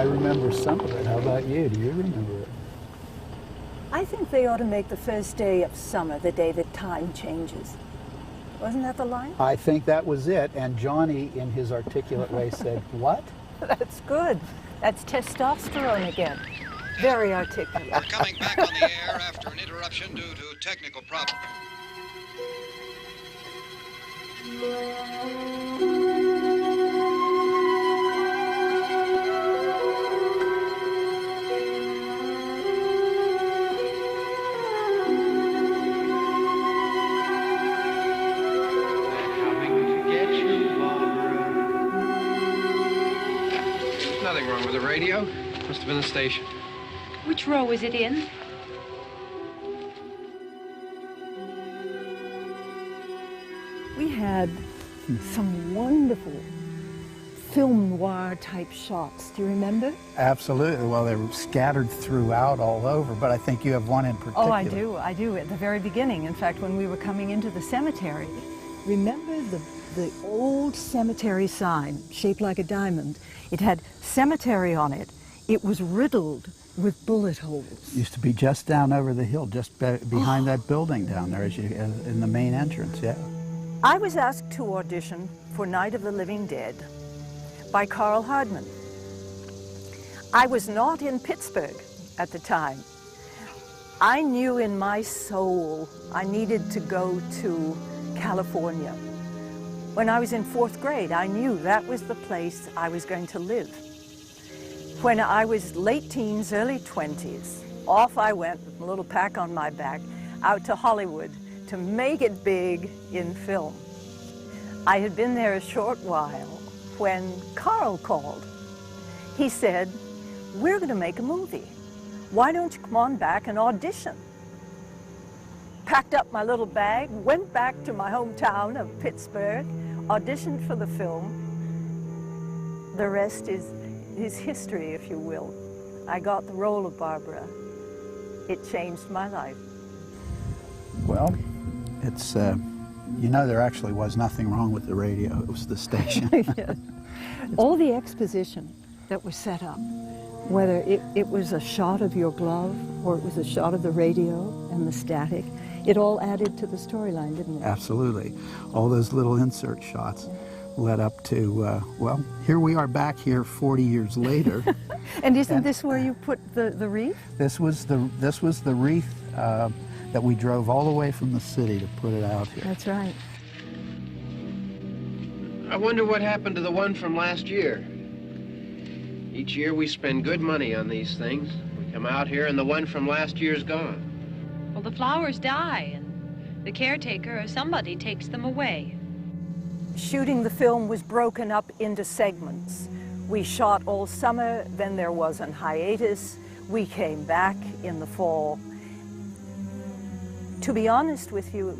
I remember some of it. How about you? Do you remember it? I think they ought to make the first day of summer the day that time changes. Wasn't that the line? I think that was it. And Johnny, in his articulate way, said, what? That's good. That's testosterone again. Very articulate. We're coming back on the air after an interruption due to technical problems. Nothing wrong with the radio. Must have been the station. Which row is it in? We had some wonderful film noir type shots. Do you remember? Absolutely. Well, they were scattered throughout all over, but I think you have one in particular. Oh, I do. I do. At the very beginning, in fact, when we were coming into the cemetery, remember the old cemetery sign shaped like a diamond? It had cemetery on it. It was riddled with bullet holes. Used to be just down over the hill, just behind that building down there, as in the main entrance. Yeah. I was asked to audition for Night of the Living Dead by Carl Hardman. I was not in Pittsburgh at the time. I knew in my soul I needed to go to California. When I was in 4th grade, I knew that was the place I was going to live. When I was late teens, early 20s, off I went with a little pack on my back out to Hollywood to make it big in film. I had been there a short while when Carl called. He said, "We're going to make a movie. Why don't you come on back and audition?" Packed up my little bag, went back to my hometown of Pittsburgh, auditioned for the film. The rest is history, if you will. I got the role of Barbara. It changed my life. Well, it's, you know, there actually was nothing wrong with the radio. It was the station. Yes. All the exposition that was set up, whether it was a shot of your glove or it was a shot of the radio and the static, it all added to the storyline, didn't it? Absolutely. All those little insert shots led up to, well, here we are back here 40 years later. And isn't this where you put the wreath? This was the wreath that we drove all the way from the city to put it out here. That's right. I wonder what happened to the one from last year. Each year we spend good money on these things. We come out here and the one from last year's gone. Well, the flowers die, and the caretaker or somebody takes them away. Shooting the film was broken up into segments. We shot all summer, then there was an hiatus. We came back in the fall. To be honest with you,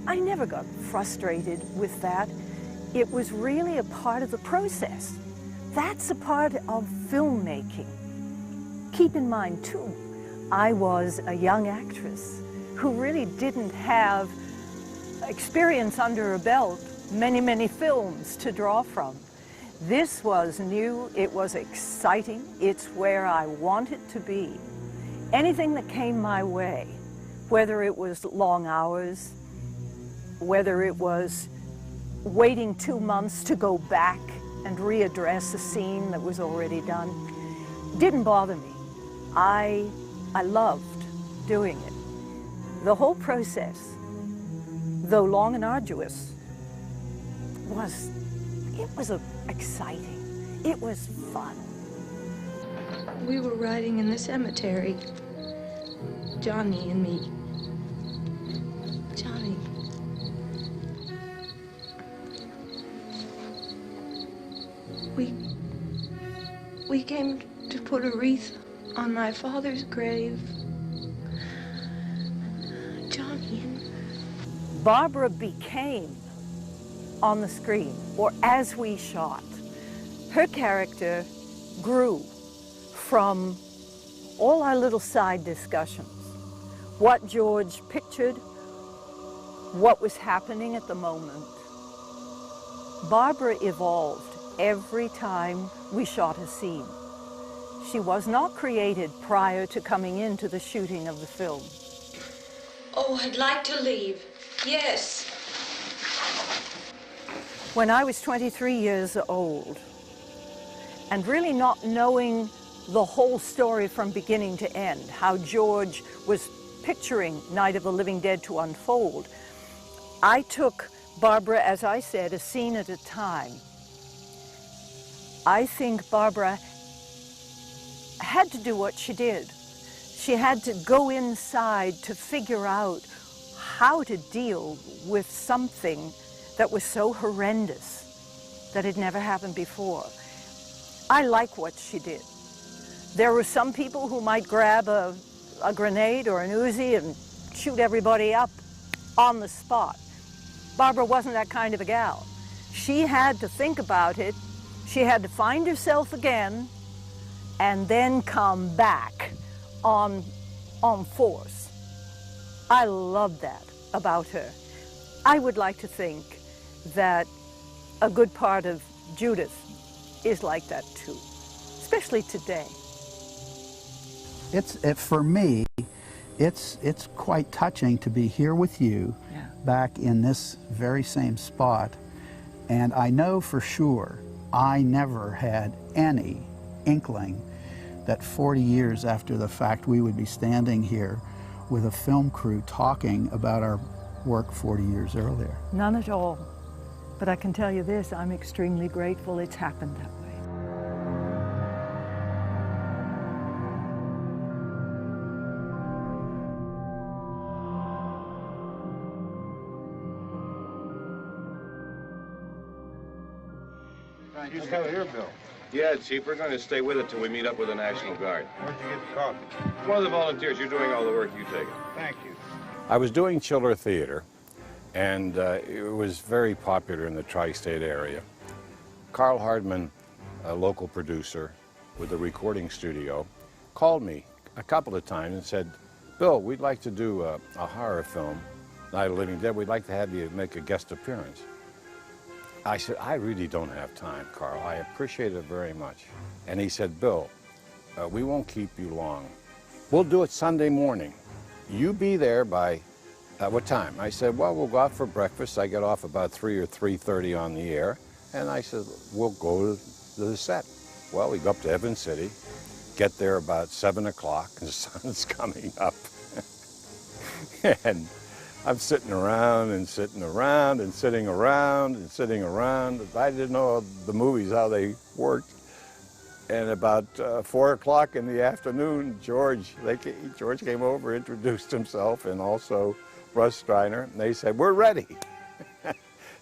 I never got frustrated with that. It was really a part of the process. That's a part of filmmaking. Keep in mind, too, I was a young actress, who really didn't have experience under her belt, many films to draw from. This was new, it was exciting, it's where I wanted to be. Anything that came my way, whether it was long hours, whether it was waiting 2 months to go back and readdress a scene that was already done, didn't bother me. I loved doing it. The whole process, though long and arduous, was exciting. It was fun. We were riding in the cemetery, Johnny and me. Johnny. We came to put a wreath on my father's grave. Johnny and... Barbara became, on the screen, or as we shot, her character grew from all our little side discussions. What George pictured, what was happening at the moment. Barbara evolved every time we shot a scene. She was not created prior to coming into the shooting of the film. Oh, I'd like to leave. Yes. When I was 23 years old, and really not knowing the whole story from beginning to end, how George was picturing Night of the Living Dead to unfold, I took Barbara, as I said, a scene at a time. I think Barbara had to do what she did. She had to go inside to figure out how to deal with something that was so horrendous that had never happened before. I like what she did. There were some people who might grab a grenade or an Uzi and shoot everybody up on the spot. Barbara wasn't that kind of a gal. She had to think about it. She had to find herself again and then come back on force. I love that about her. I would like to think that a good part of Judith is like that too, especially today. For me, it's quite touching to be here with you, Yeah. back in this very same spot, and I know for sure I never had any inkling that 40 years after the fact we would be standing here with a film crew talking about our work 40 years earlier. None at all. But I can tell you this, I'm extremely grateful it's happened that way. You still here, Bill? Yeah, Chief, we're going to stay with it till we meet up with the National Guard. Where'd you get the coffee? One of the volunteers, you're doing all the work, you take it. Thank you. I was doing Chiller Theater, and it was very popular in the tri-state area. Carl Hardman, a local producer with a recording studio, called me a couple of times and said, Bill, we'd like to do a horror film, Night of the Living Dead. We'd like to have you make a guest appearance. I said, I really don't have time, Carl. I appreciate it very much. And he said, Bill, we won't keep you long. We'll do it Sunday morning. You be there by, what time? I said, well, we'll go out for breakfast. I get off about 3 or 3:30 on the air. And I said, we'll go to the set. Well, we go up to Evans City, get there about 7 o'clock, and the sun's coming up. And I'm sitting around and sitting around and sitting around and sitting around. I didn't know the movies, how they worked. And about 4 o'clock in the afternoon, George came over, introduced himself, and also Russ Streiner. And they said, we're ready.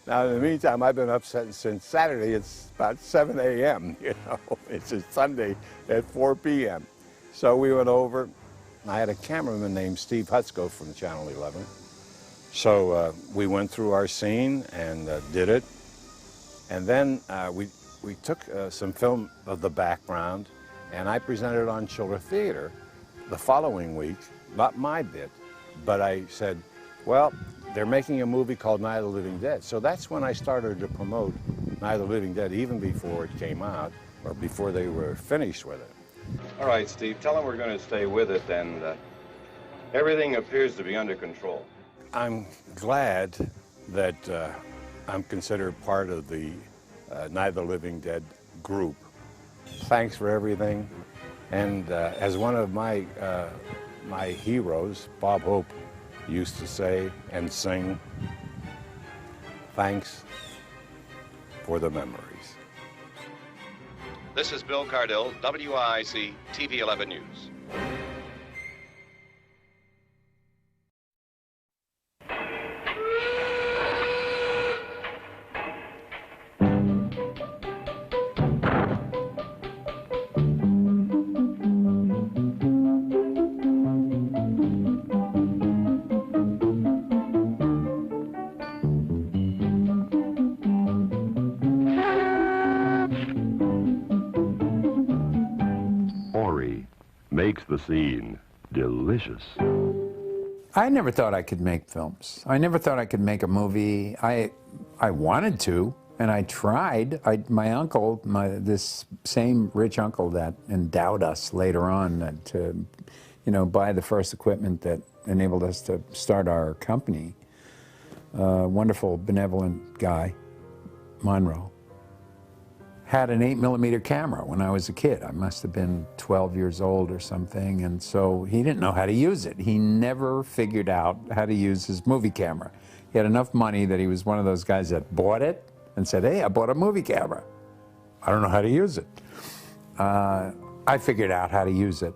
Now, in the meantime, I've been up since Saturday. It's about 7 a.m., you know. It's a Sunday at 4 p.m. So we went over. I had a cameraman named Steve Hutsko from Channel 11. So we went through our scene and did it. And then we took some film of the background, and I presented it on Chiller Theater the following week, not my bit. But I said, well, they're making a movie called Night of the Living Dead. So that's when I started to promote Night of the Living Dead, even before it came out, or before they were finished with it. All right, Steve, tell them we're going to stay with it, and everything appears to be under control. I'm glad that I'm considered part of the Night of the Living Dead group. Thanks for everything. And as one of my heroes, Bob Hope, used to say and sing, thanks for the memories. This is Bill Cardill, WIC TV 11 News. Makes the scene delicious. I never thought I could make films. I never thought I could make a movie. I wanted to, and I tried. My uncle, this same rich uncle that endowed us later on to, buy the first equipment that enabled us to start our company, wonderful, benevolent guy, Monroe, had an 8mm camera when I was a kid. I must have been 12 years old or something, and so he didn't know how to use it. He never figured out how to use his movie camera. He had enough money that he was one of those guys that bought it and said, hey, I bought a movie camera. I don't know how to use it. I figured out how to use it.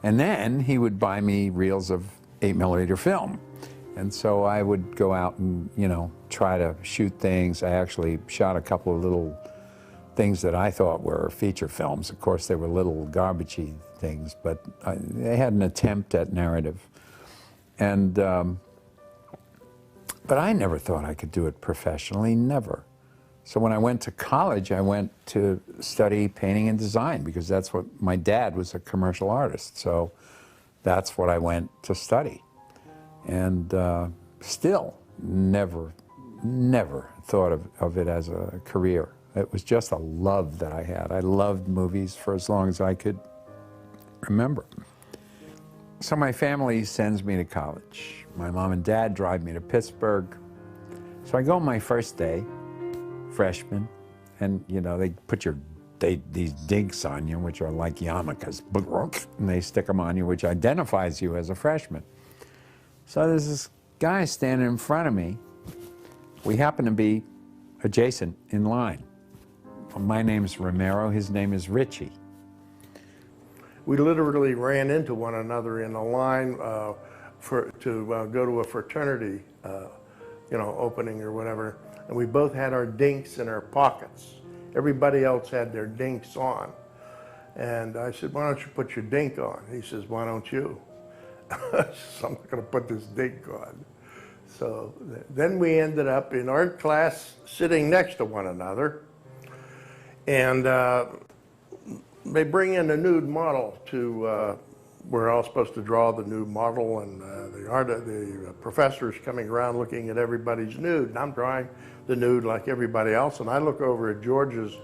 And then he would buy me reels of 8mm film. And so I would go out and, try to shoot things. I actually shot a couple of little things that I thought were feature films. Of course, they were little garbagey things, but they had an attempt at narrative. And, but I never thought I could do it professionally, never. So when I went to college, I went to study painting and design because that's what, my dad was a commercial artist, so that's what I went to study. And still never thought of it as a career. It was just a love that I had. I loved movies for as long as I could remember. So my family sends me to college. My mom and dad drive me to Pittsburgh. So I go my first day, freshman, and they put these dinks on you, which are like yarmulkes, and they stick them on you, which identifies you as a freshman. So there's this guy standing in front of me. We happen to be adjacent in line. My name's Romero, his name is Richie. We literally ran into one another in a line to go to a fraternity, opening or whatever, and we both had our dinks in our pockets. Everybody else had their dinks on. And I said, why don't you put your dink on? He says, why don't you? So I'm not gonna put this dink on. So then we ended up in art class sitting next to one another. And they bring in a nude model to, we're all supposed to draw the nude model, and the professor's coming around looking at everybody's nude, and I'm drawing the nude like everybody else, and I look over at George's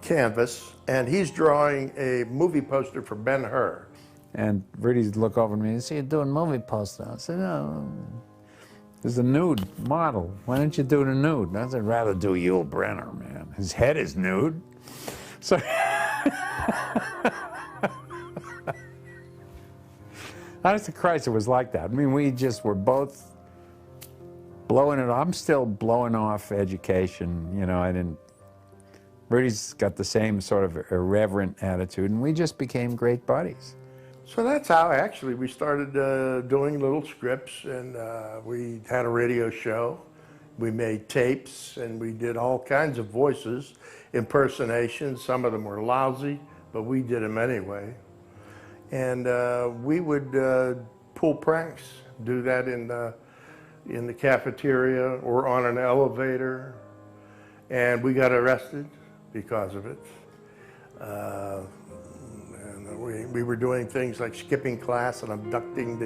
canvas, and he's drawing a movie poster for Ben-Hur. And Rudy'd look over at me and say, you're doing movie poster. I said, no. There's a nude model. Why don't you do the nude? I said, I'd rather do Yul Brynner, man. His head is nude. So honest to Christ, it was like that. I mean, we just were both blowing it. I'm still blowing off education. I didn't. Rudy's got the same sort of irreverent attitude, and we just became great buddies. So that's how actually we started doing little scripts, and we had a radio show. We made tapes, and we did all kinds of voices, impersonations. Some of them were lousy, but we did them anyway. And we would pull pranks, do that in the cafeteria or on an elevator, and we got arrested because of it. And We were doing things like skipping class and abducting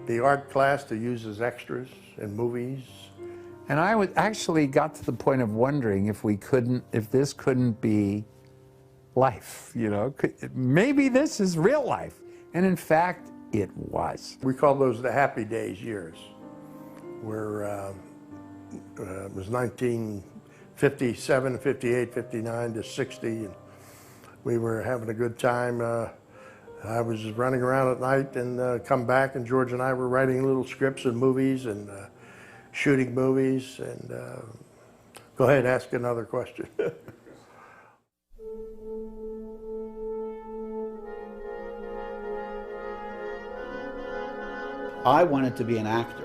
the art class to use as extras in movies. And I actually got to the point of wondering if this couldn't be life, you know? Maybe this is real life. And in fact, it was. We call those the happy days years, where it was 1957, 58, 59 to 60, and we were having a good time. I was running around at night and come back, and George and I were writing little scripts and movies and shooting movies. And go ahead, ask another question. I wanted to be an actor.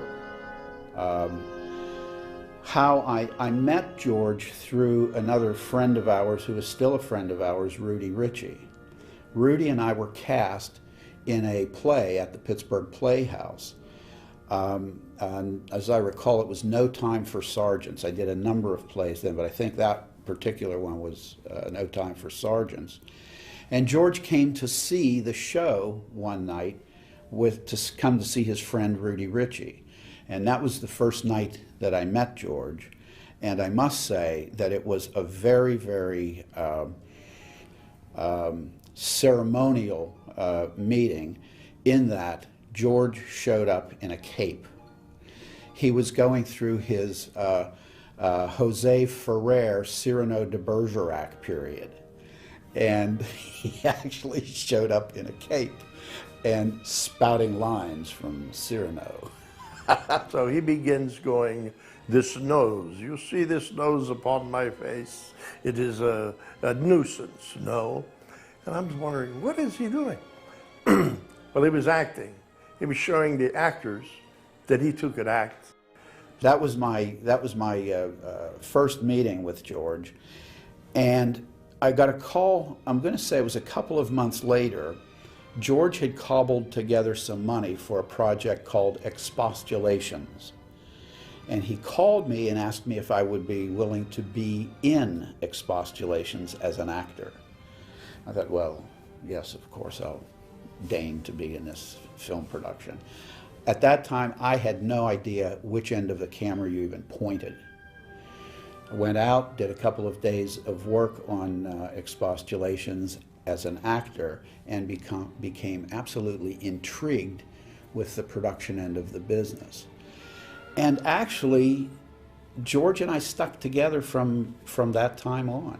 How I met George through another friend of ours who is still a friend of ours, Rudy Ritchie. Rudy and I were cast in a play at the Pittsburgh Playhouse. And as I recall, it was No Time for Sergeants. I did a number of plays then, but I think that particular one was No Time for Sergeants. And George came to see the show one night to come to see his friend Rudy Ritchie. And that was the first night that I met George. And I must say that it was a very, very ceremonial meeting, in that George showed up in a cape. He was going through his Jose Ferrer Cyrano de Bergerac period. And he actually showed up in a cape and spouting lines from Cyrano. So he begins going, "This nose, you see this nose upon my face? It is a nuisance, no?" And I'm just wondering, what is he doing? Well, he was acting. He was showing the actors that he too could act. That was my first meeting with George. And I got a call, I'm going to say it was a couple of months later. George had cobbled together some money for a project called Expostulations. And he called me and asked me if I would be willing to be in Expostulations as an actor. I thought, well, yes, of course, I'll deign to be in this film production. At that time, I had no idea which end of the camera you even pointed. I went out, did a couple of days of work on Expostulations as an actor, and became absolutely intrigued with the production end of the business. And actually, George and I stuck together from that time on.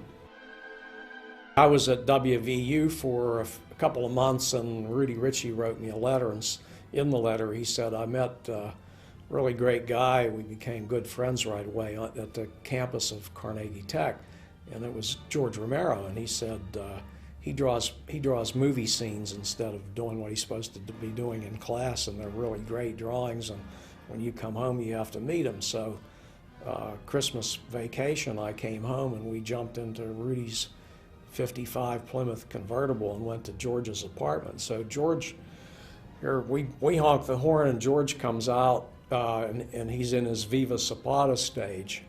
I was at WVU for a couple of months, and Rudy Ritchie wrote me a letter, and in the letter he said, "I met a really great guy. We became good friends right away at the campus of Carnegie Tech," and it was George Romero, and he said he draws movie scenes instead of doing what he's supposed to be doing in class, and they're really great drawings, and when you come home you have to meet him. So Christmas vacation, I came home and we jumped into Rudy's '55 Plymouth convertible and went to George's apartment. So George, here we honk the horn, and George comes out and he's in his Viva Zapata stage.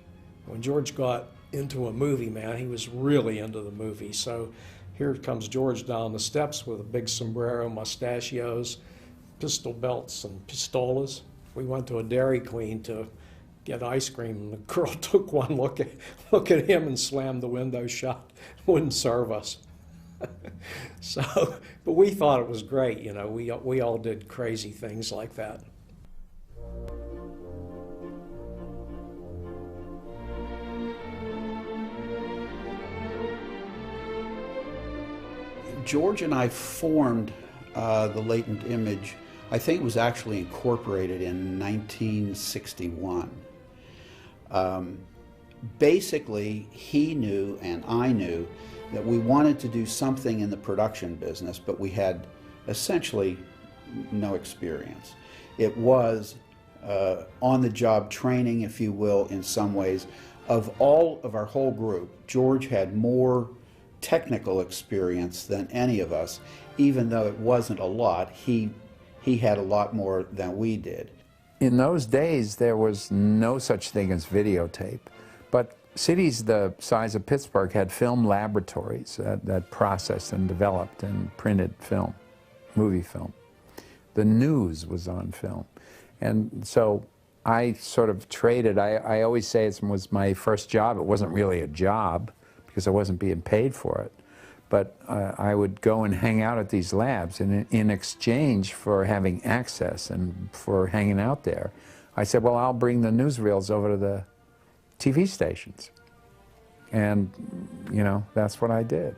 When George got into a movie, man, he was really into the movie. So here comes George down the steps with a big sombrero, mustachios, pistol belts and pistolas. We went to a Dairy Queen to get ice cream, and the girl took one look at him and slammed the window shut, wouldn't serve us. So, but we thought it was great, you know, we all did crazy things like that. George and I formed the Latent Image. I think it was actually incorporated in 1961. Basically, he knew and I knew that we wanted to do something in the production business, but we had essentially no experience. It was on-the-job training, if you will, in some ways. Of all of our whole group, George had more technical experience than any of us. Even though it wasn't a lot, he had a lot more than we did. In those days, there was no such thing as videotape, but cities the size of Pittsburgh had film laboratories that processed and developed and printed film, movie film. The news was on film. And so I sort of traded, I always say it was my first job. It wasn't really a job because I wasn't being paid for it. But I would go and hang out at these labs, and in exchange for having access and for hanging out there, I said, well, I'll bring the newsreels over to the TV stations. And, you know, that's what I did.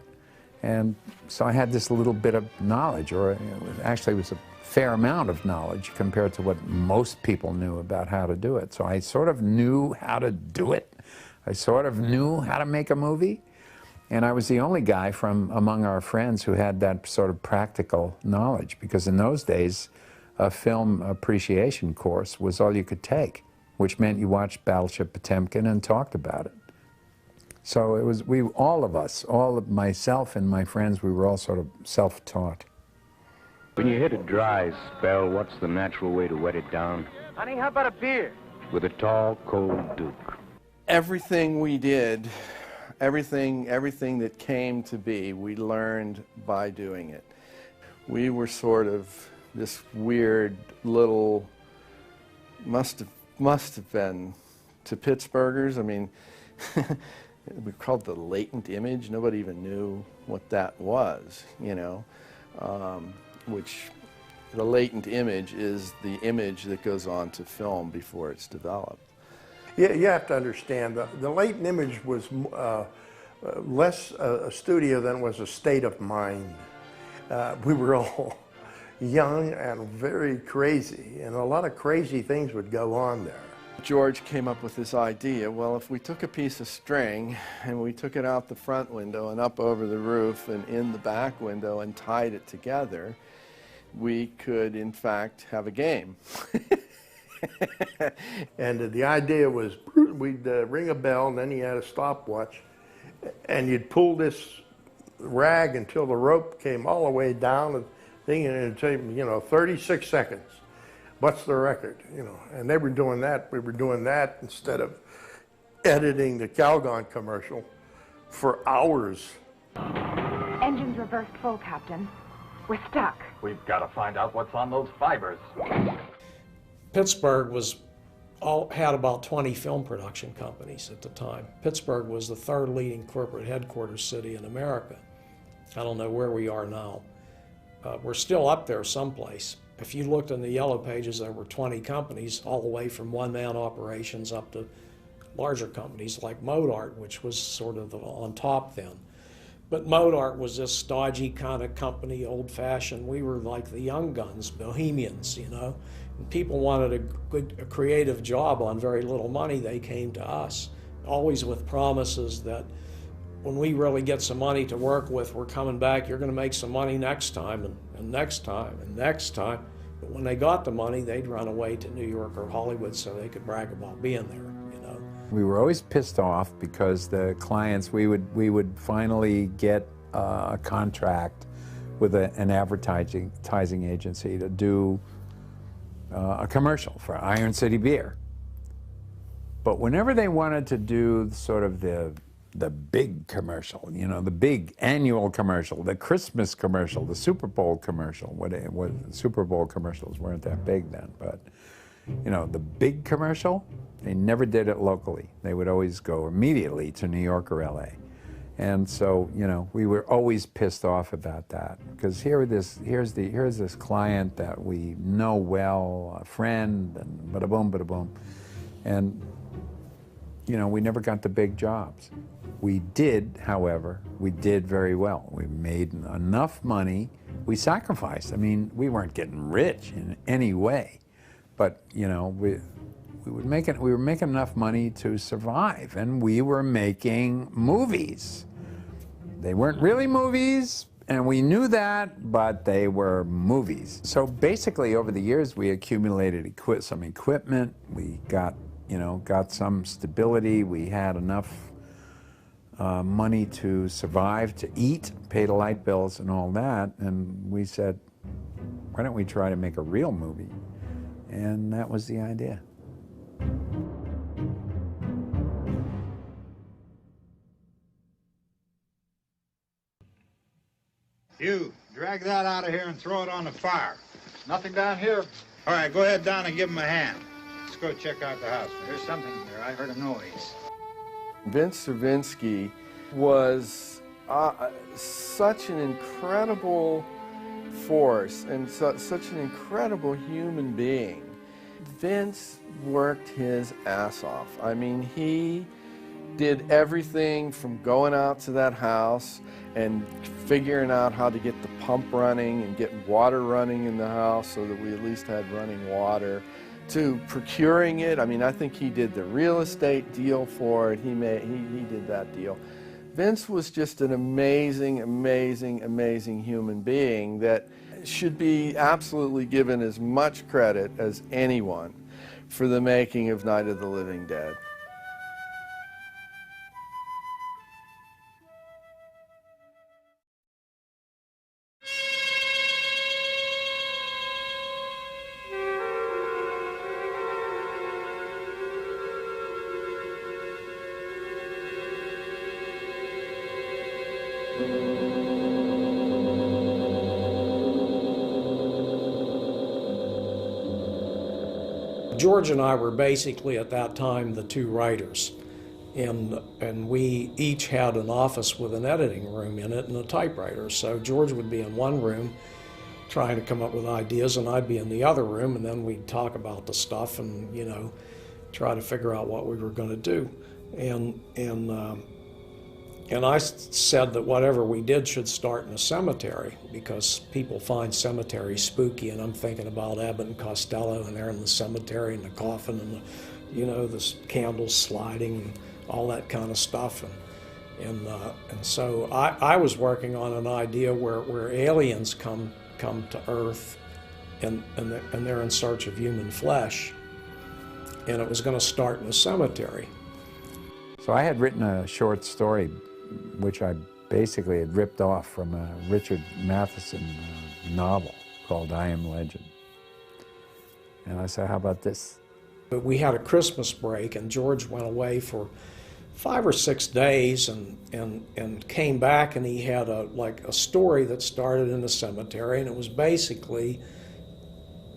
And so I had this little bit of knowledge, or actually it was a fair amount of knowledge compared to what most people knew about how to do it. So I sort of knew how to do it. I sort of knew how to make a movie. And I was the only guy from among our friends who had that sort of practical knowledge, because in those days, a film appreciation course was all you could take, which meant you watched Battleship Potemkin and talked about it. So it was, all of us, all of myself and my friends, we were all sort of self-taught. When you hit a dry spell, what's the natural way to wet it down? Honey, how about a beer? With a tall, cold Duke. Everything we did, everything that came to be, we learned by doing it. We were sort of this weird little, must have been to Pittsburghers. I mean, we called it the latent image. Nobody even knew what that was, you know, which the latent image is the image that goes on to film before it's developed. Yeah, you have to understand, the latent image was less a studio than was a state of mind. We were all young and very crazy, and a lot of crazy things would go on there. George came up with this idea, well, if we took a piece of string and we took it out the front window and up over the roof and in the back window and tied it together, we could, in fact, have a game. And the idea was we'd ring a bell, and then you had a stopwatch, and you'd pull this rag until the rope came all the way down, and it'd take, you know, 36 seconds. What's the record? You know, and they were doing that. We were doing that instead of editing the Calgon commercial for hours. Engines reversed full, Captain. We're stuck. We've got to find out what's on those fibers. Pittsburgh had about 20 film production companies at the time. Pittsburgh was the third leading corporate headquarters city in America. I don't know where we are now. We're still up there someplace. If you looked in the yellow pages, there were 20 companies, all the way from one-man operations up to larger companies like Modart, which was sort of on top then. But Modart was this stodgy kind of company, old-fashioned. We were like the young guns, bohemians, you know. And people wanted a creative job on very little money. They came to us, always with promises that when we really get some money to work with, we're coming back, you're going to make some money next time, and next time, and next time. But when they got the money, they'd run away to New York or Hollywood so they could brag about being there, you know. We were always pissed off because the clients, we would finally get a contract with an advertising agency to do a commercial for Iron City Beer. But whenever they wanted to do sort of the big commercial, you know, the big annual commercial, the Christmas commercial, the Super Bowl commercial, Super Bowl commercials weren't that big then, but, you know, the big commercial, they never did it locally. They would always go immediately to New York or LA. And so, you know, we were always pissed off about that, because here's this client that we know well, a friend, and bada boom, and, you know, we never got the big jobs. We did, however, we did very well. We made enough money. We sacrificed. I mean, we weren't getting rich in any way, but, you know, we were making enough money to survive, and we were making movies. They weren't really movies, and we knew that, but they were movies. So basically, over the years, we accumulated some equipment. We got some stability. We had enough money to survive, to eat, pay the light bills and all that, and we said, why don't we try to make a real movie? And that was the idea. Drag that out of here and throw it on the fire. Nothing down here. All right, go ahead down and give him a hand. Let's go check out the house. There's something here. I heard a noise. Vince Stravinsky was such an incredible force and such an incredible human being. Vince worked his ass off. I mean, he did everything from going out to that house and figuring out how to get the pump running and get water running in the house so that we at least had running water, to procuring it. I mean, I think he did the real estate deal for it. He did that deal. Vince was just an amazing, amazing, amazing human being that should be absolutely given as much credit as anyone for the making of Night of the Living Dead. George and I were basically at that time the two writers, and we each had an office with an editing room in it and a typewriter. So George would be in one room trying to come up with ideas, and I'd be in the other room, and then we'd talk about the stuff and, you know, try to figure out what we were going to do. And I said that whatever we did should start in a cemetery, because people find cemeteries spooky, and I'm thinking about Abbott and Costello, and they're in the cemetery, and the coffin, and the, you know, the candles sliding, and all that kind of stuff. And so I was working on an idea where aliens come to Earth, and they're in search of human flesh, and it was going to start in a cemetery. So I had written a short story which I basically had ripped off from a Richard Matheson novel called I Am Legend. And I said, how about this? But we had a Christmas break, and George went away for 5 or 6 days and came back, and he had a story that started in the cemetery, and it was basically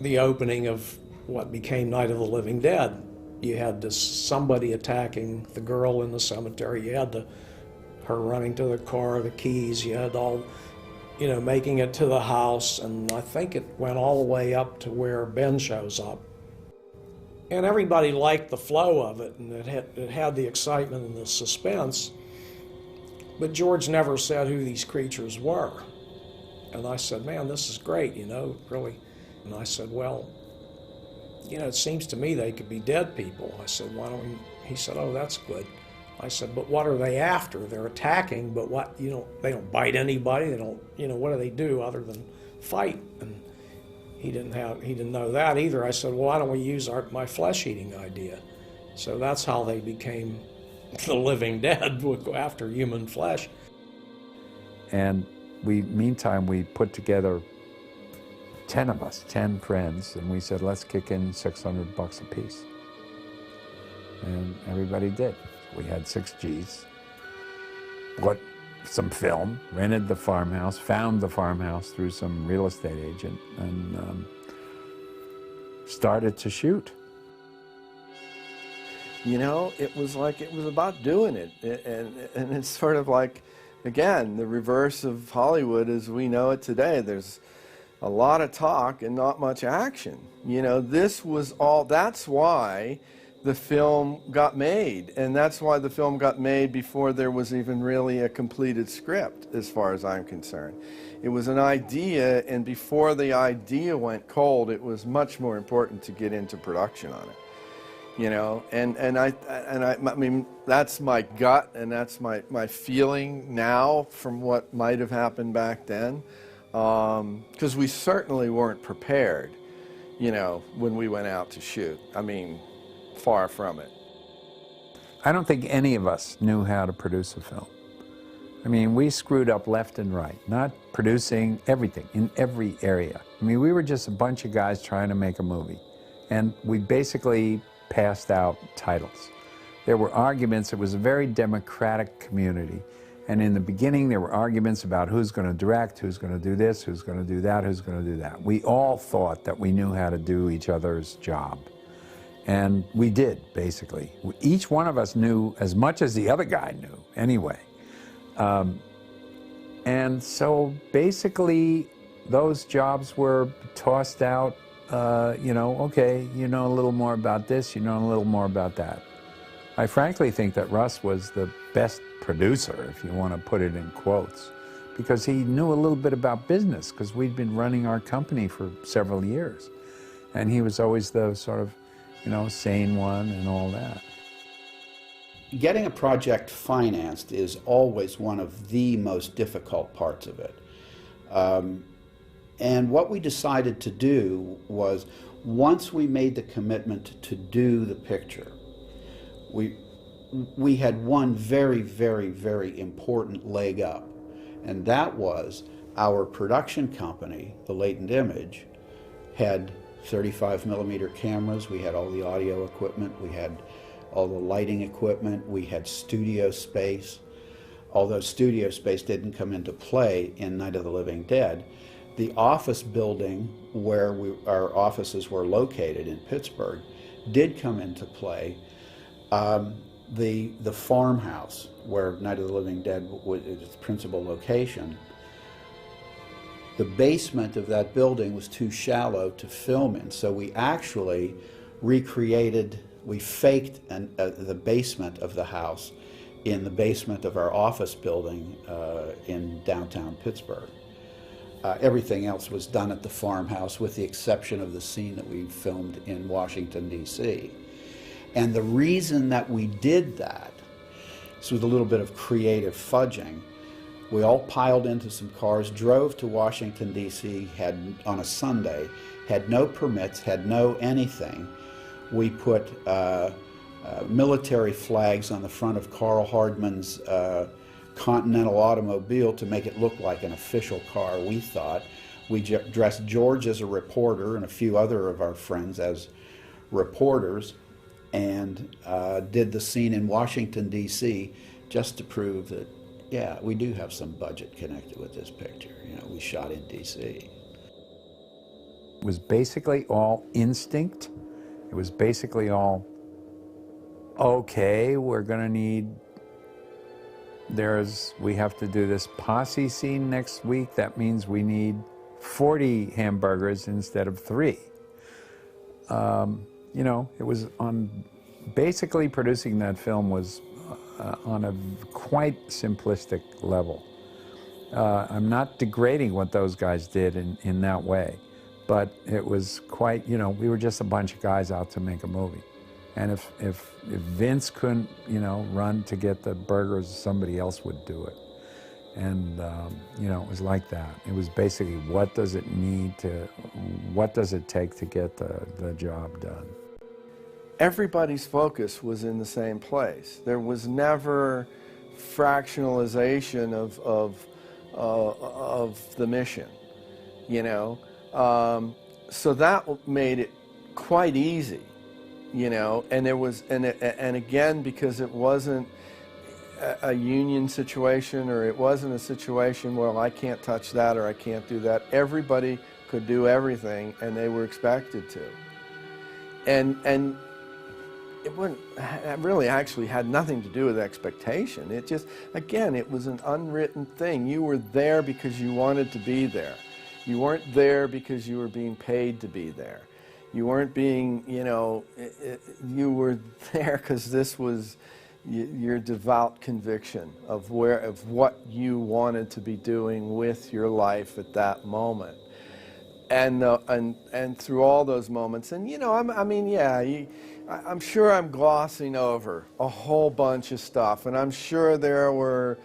the opening of what became Night of the Living Dead. You had somebody attacking the girl in the cemetery. You had her running to the car, the keys. You had all, you know, making it to the house. And I think it went all the way up to where Ben shows up. And everybody liked the flow of it, and it had the excitement and the suspense. But George never said who these creatures were. And I said, man, this is great, you know, really. And I said, well, you know, it seems to me they could be dead people. I said, why don't we? He said, oh, that's good. I said, but what are they after? They're attacking, but what, you know, they don't bite anybody. They don't, you know, what do they do other than fight? And he didn't know that either. I said, well, why don't we use my flesh-eating idea? So that's how they became the Living Dead, after human flesh. And meantime, we put together 10 of us, 10 friends, and we said, let's kick in $600 a piece. And everybody did. We had 6 Gs, bought some film, rented the farmhouse, found the farmhouse through some real estate agent, and started to shoot. You know, it was about doing it. And it's sort of like, again, the reverse of Hollywood as we know it today. There's a lot of talk and not much action. You know, this was all, that's why the film got made, and that's why the film got made before there was even really a completed script, as far as I'm concerned. It was an idea, and before the idea went cold, it was much more important to get into production on it. You know, and I mean, that's my gut, and that's my feeling now from what might have happened back then, because we certainly weren't prepared, you know, when we went out to shoot. I mean, far from it. I don't think any of us knew how to produce a film. I mean, we screwed up left and right, not producing everything in every area. I mean, we were just a bunch of guys trying to make a movie, and we basically passed out titles. There were arguments. It was a very democratic community, And in the beginning, there were arguments about who's going to direct, who's going to do this, who's going to do that, who's going to do that. We all thought that we knew how to do each other's job. And we did, basically. Each one of us knew as much as the other guy knew, anyway. And so basically, those jobs were tossed out, you know, okay, you know a little more about this, you know a little more about that. I frankly think that Russ was the best producer, if you want to put it in quotes, because he knew a little bit about business, because we'd been running our company for several years. And he was always the sort of, you know, sane one and all that. Getting a project financed is always one of the most difficult parts of it. And what we decided to do was, once we made the commitment to do the picture, we had one very, very, very important leg up, and that was our production company, the Latent Image, had 35mm cameras, we had all the audio equipment, we had all the lighting equipment, we had studio space. Although studio space didn't come into play in Night of the Living Dead, the office building where our offices were located in Pittsburgh did come into play. The farmhouse where Night of the Living Dead was its principal location, the basement of that building was too shallow to film in, so we actually recreated, we faked the basement of the house in the basement of our office building in downtown Pittsburgh. Everything else was done at the farmhouse, with the exception of the scene that we filmed in Washington, D.C. And the reason that we did that, this was a little bit of creative fudging. We all piled into some cars, drove to Washington, D.C., on a Sunday, had no permits, had no anything. We put military flags on the front of Carl Hardman's Continental automobile to make it look like an official car, we thought. We dressed George as a reporter and a few other of our friends as reporters, and did the scene in Washington, D.C. just to prove that, yeah, we do have some budget connected with this picture. You know, we shot in D.C. It was basically all instinct. It was basically all, okay, we're going to need, we have to do this posse scene next week. That means we need 40 hamburgers instead of 3. You know, it was basically producing that film was on a quite simplistic level. I'm not degrading what those guys did in that way, but it was quite, you know, we were just a bunch of guys out to make a movie. And if Vince couldn't, you know, run to get the burgers, somebody else would do it. And, you know, it was like that. It was basically, what does it take to get the job done? Everybody's focus was in the same place. There was never fractionalization of the mission, you know. So that made it quite easy, you know. And there was, and again, because it wasn't a union situation, or it wasn't a situation, well, I can't touch that or I can't do that. Everybody could do everything, and they were expected to. And it really actually had nothing to do with expectation. It just, again, it was an unwritten thing. You were there because you wanted to be there. You weren't there because you were being paid to be there. You weren't being, you know, you were there because this was your devout conviction of what you wanted to be doing with your life at that moment. And through all those moments, and you know, I mean, yeah, I'm sure I'm glossing over a whole bunch of stuff, and I'm sure there were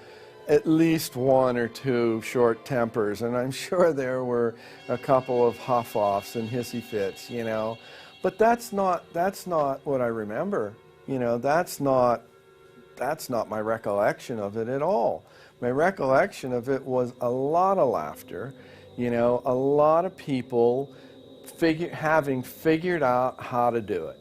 at least 1 or 2 short tempers, and I'm sure there were a couple of huff-offs and hissy fits, you know. But that's not what I remember. You know, that's not my recollection of it at all. My recollection of it was a lot of laughter, you know, a lot of people having figured out how to do it.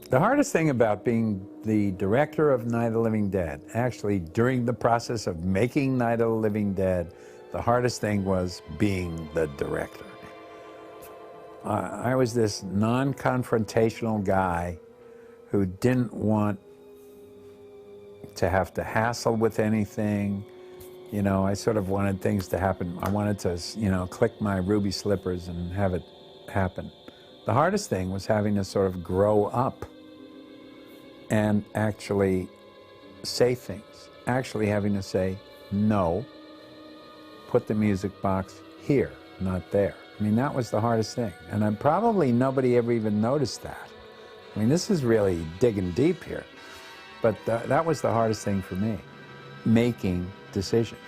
The hardest thing about being the director of Night of the Living Dead, actually during the process of making Night of the Living Dead, the hardest thing was being the director. I was this non-confrontational guy who didn't want to have to hassle with anything. You know, I sort of wanted things to happen. I wanted to, you know, click my ruby slippers and have it happen. The hardest thing was having to sort of grow up and actually say things. Actually having to say, no, put the music box here, not there. I mean, that was the hardest thing. And probably nobody ever even noticed that. I mean, this is really digging deep here. But that was the hardest thing for me, making decisions.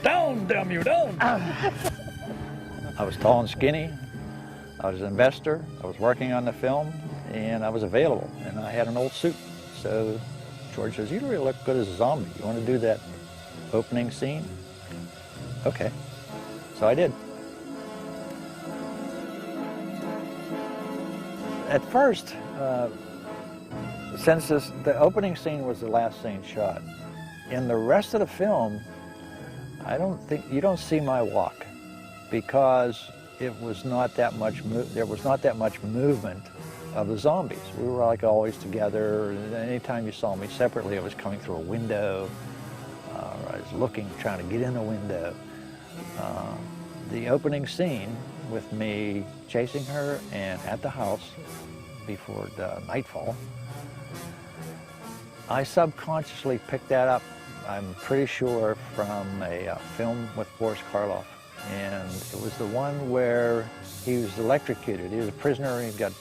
Down, damn you, down! I was tall and skinny. I was an investor. I was working on the film, and I was available. And I had an old suit. So George says, "You really look good as a zombie. You want to do that opening scene?" Okay. So I did. At first, since the opening scene was the last scene shot, in the rest of the film, you don't see my walk, because it was not that much there was not that much movement of the zombies. We were like always together. Anytime you saw me separately, I was coming through a window. I was looking, trying to get in a window. The opening scene with me chasing her and at the house before nightfall, I subconsciously picked that up, I'm pretty sure, from a film with Boris Karloff. And it was the one where he was electrocuted. He was a prisoner, he got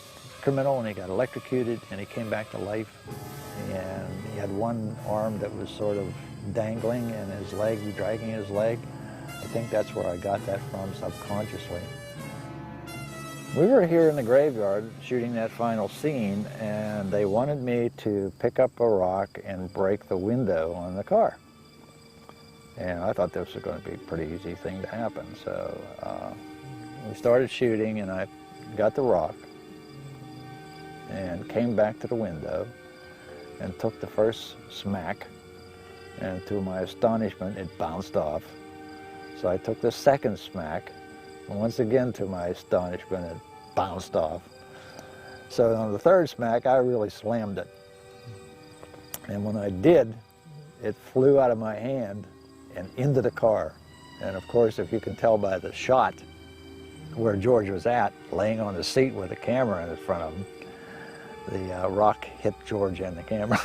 criminal, and he got electrocuted, and he came back to life. And he had one arm that was sort of dangling, and his leg, dragging his leg. I think that's where I got that from subconsciously. We were here in the graveyard shooting that final scene, and they wanted me to pick up a rock and break the window on the car. And I thought this was going to be a pretty easy thing to happen. So we started shooting, and I got the rock and came back to the window and took the first smack. And to my astonishment, it bounced off. So I took the second smack, and once again, to my astonishment, it bounced off. So on the third smack, I really slammed it. And when I did, it flew out of my hand and into the car. And of course, if you can tell by the shot where George was at, laying on the seat with a camera in front of him, the rock hit George and the camera.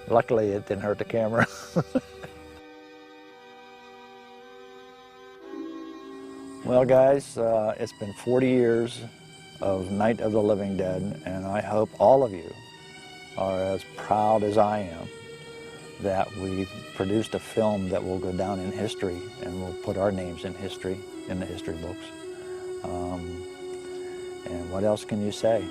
Luckily, it didn't hurt the camera. Well, guys, it's been 40 years of Night of the Living Dead, and I hope all of you are as proud as I am that we've produced a film that will go down in history and will put our names in history, in the history books. And what else can you say?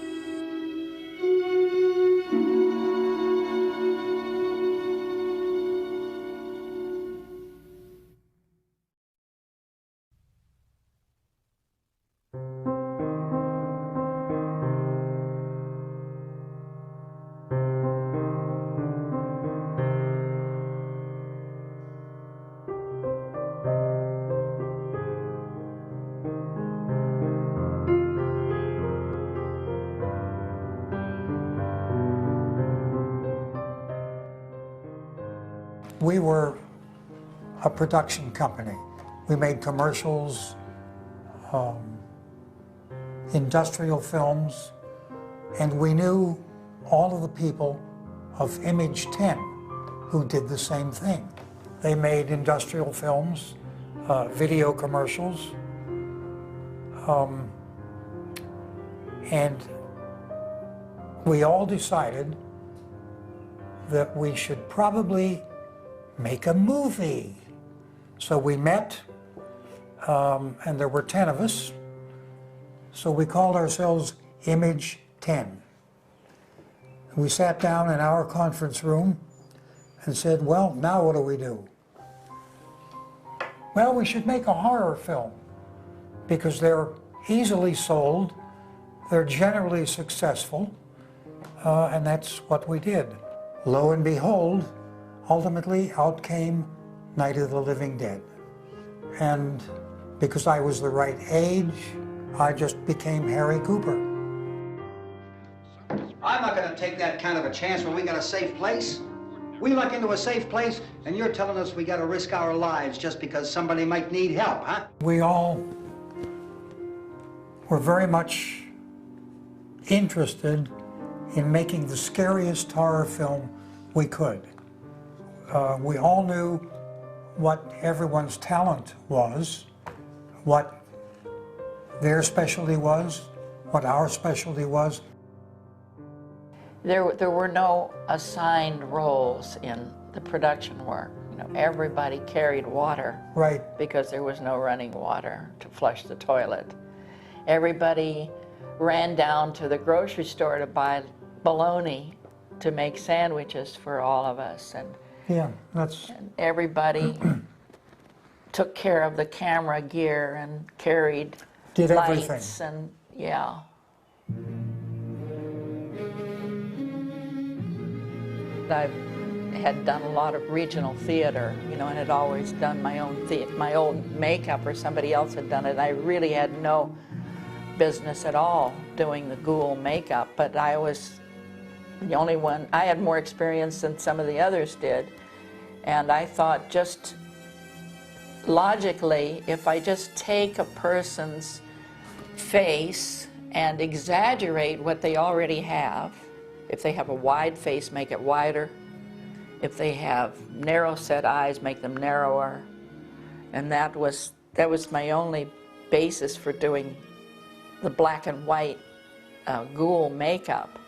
We were a production company. We made commercials, industrial films, and we knew all of the people of Image 10 who did the same thing. They made industrial films, video commercials, and we all decided that we should probably make a movie. So we met, and there were 10 of us. So we called ourselves Image 10. We sat down in our conference room and said, well, now what do we do? Well, we should make a horror film because they're easily sold, they're generally successful, and that's what we did. Lo and behold, ultimately out came Night of the Living Dead. And because I was the right age, I just became Harry Cooper. I'm not going to take that kind of a chance when we got a safe place. We luck into a safe place, and you're telling us we got to risk our lives just because somebody might need help, huh? We all were very much interested in making the scariest horror film we could. We all knew what everyone's talent was, what their specialty was, what our specialty was. There were no assigned roles in the production work. You know, everybody carried water. Right. Because there was no running water to flush the toilet. Everybody ran down to the grocery store to buy bologna to make sandwiches for all of us. And yeah, that's... And everybody took care of the camera gear and carried Did lights everything. And yeah. I had done a lot of regional theater, you know, and had always done my own makeup, or somebody else had done it. I really had no business at all doing the ghoul makeup, but I was the only one. I had more experience than some of the others did, and I thought, just logically, if I just take a person's face and exaggerate what they already have, if they have a wide face, make it wider. If they have narrow set eyes, make them narrower. And that was my only basis for doing the black and white ghoul makeup.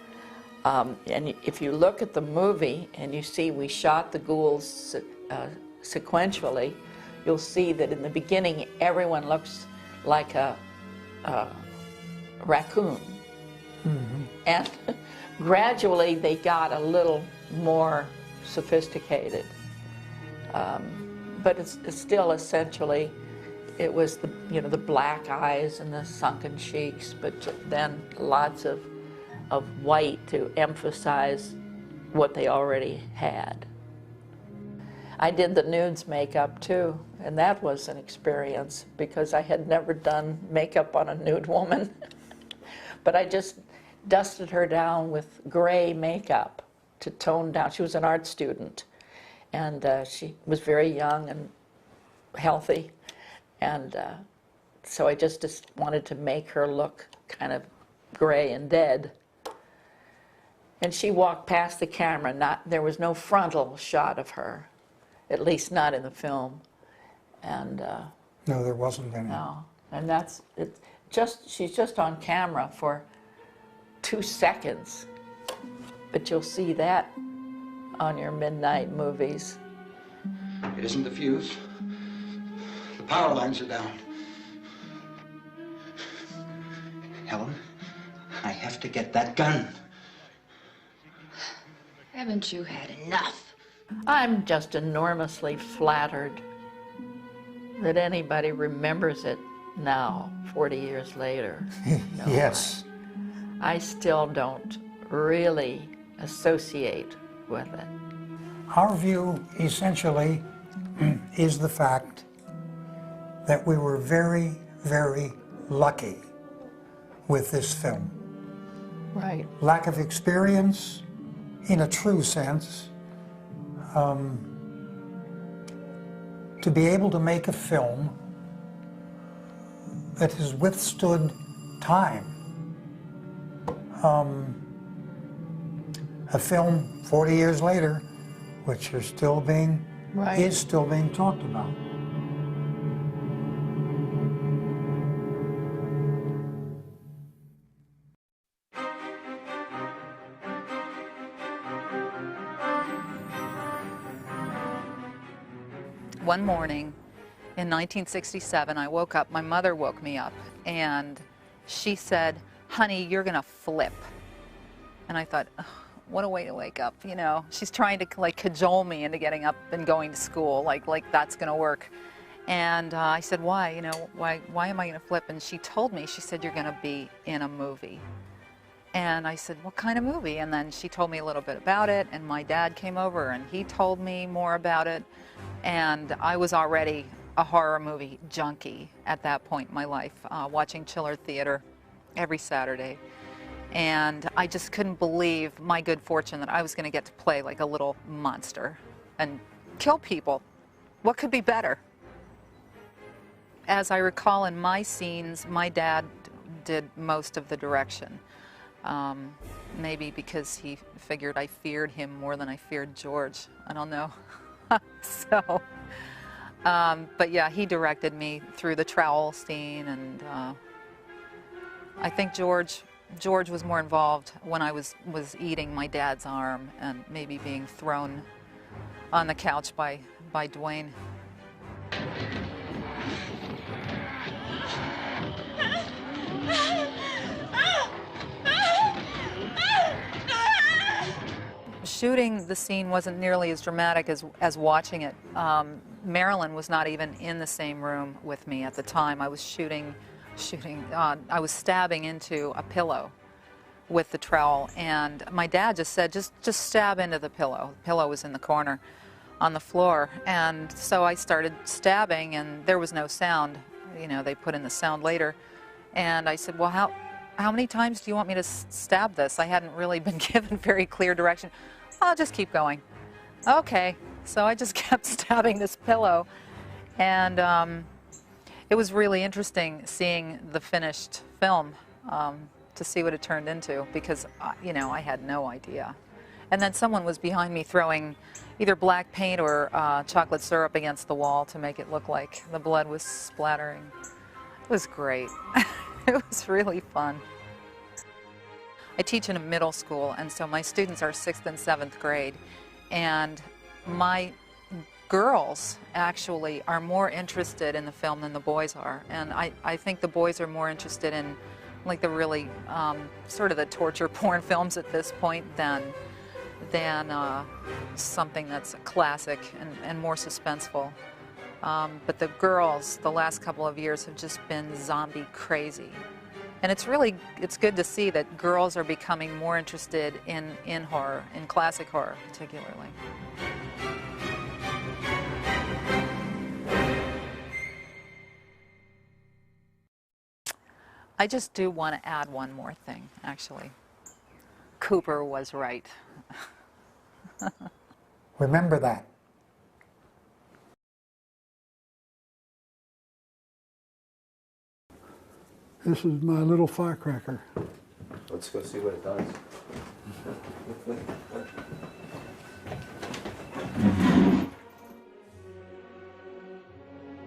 And if you look at the movie and you see we shot the ghouls sequentially, you'll see that in the beginning everyone looks like a raccoon. Mm-hmm. And gradually they got a little more sophisticated. But it's still essentially, it was the black eyes and the sunken cheeks, but then lots of white to emphasize what they already had. I did the nudes makeup too, and that was an experience because I had never done makeup on a nude woman. But I just dusted her down with gray makeup to tone down. She was an art student, and she was very young and healthy, and so I just wanted to make her look kind of gray and dead. And she walked past the camera. There was no frontal shot of her, at least not in the film. And no, there wasn't any. No, and that's it. She's just on camera for 2 seconds, but you'll see that on your midnight movies. It isn't the fuse. The power lines are down. Helen, I have to get that gun. Haven't you had enough? I'm just enormously flattered that anybody remembers it now, 40 years later. No, yes. I still don't really associate with it. Our view, essentially, is the fact that we were very, very lucky with this film. Right. Lack of experience, in a true sense, to be able to make a film that has withstood time. A film 40 years later, which is still being talked about. one morning in 1967, I woke up, my mother woke me up, and she said, "Honey, you're gonna flip." And I thought, oh, what a way to wake up, you know. She's trying to like cajole me into getting up and going to school, like that's gonna work. And I said, why, you know, why am I gonna flip? And she told me, she said, you're gonna be in a movie. And I said, what kind of movie? And then she told me a little bit about it, and my dad came over and he told me more about it. And I was already a horror movie junkie at that point in my life, watching Chiller Theater every Saturday. And I just couldn't believe my good fortune that I was going to get to play like a little monster and kill people. What could be better? As I recall in my scenes, my dad did most of the direction. Maybe because he figured I feared him more than I feared George. I don't know. So, but yeah, he directed me through the trowel scene, and I think George was more involved when I was eating my dad's arm and maybe being thrown on the couch by Dwayne. Shooting the scene wasn't nearly as dramatic as watching it. Marilyn was not even in the same room with me at the time. I was I was stabbing into a pillow with the trowel, and my dad just said, just stab into the pillow. The pillow was in the corner on the floor, and so I started stabbing, and there was no sound. You know, they put in the sound later, and I said, well, how many times do you want me to stab this? I hadn't really been given very clear direction. I'll just keep going. Okay, so I just kept stabbing this pillow, and it was really interesting seeing the finished film to see what it turned into, because you know, I had no idea. And then someone was behind me throwing either black paint or chocolate syrup against the wall to make it look like the blood was splattering. It was great. It was really fun. I teach in a middle school, and so my students are 6th and 7th grade, and my girls actually are more interested in the film than the boys are, and I think the boys are more interested in like the really sort of the torture porn films at this point than something that's classic and more suspenseful. But the girls, the last couple of years, have just been zombie crazy. And it's good to see that girls are becoming more interested in horror, in classic horror particularly. I just do want to add one more thing, actually. Cooper was right. Remember that. This is my little firecracker. Let's go see what it does.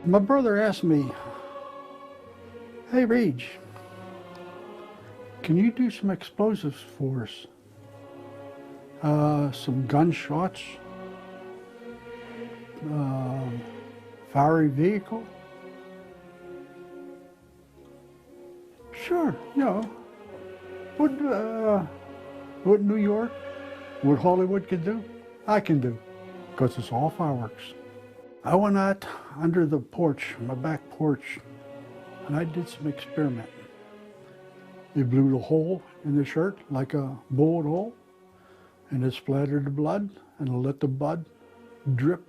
My brother asked me, "Hey, Reg, can you do some explosives for us? Some gunshots, fiery vehicle?" Sure, you know, what New York, what Hollywood can do, I can do, because it's all fireworks. I went out under the porch, my back porch, and I did some experimenting. They blew the hole in the shirt like a bullet hole, and it splattered the blood, and let the blood drip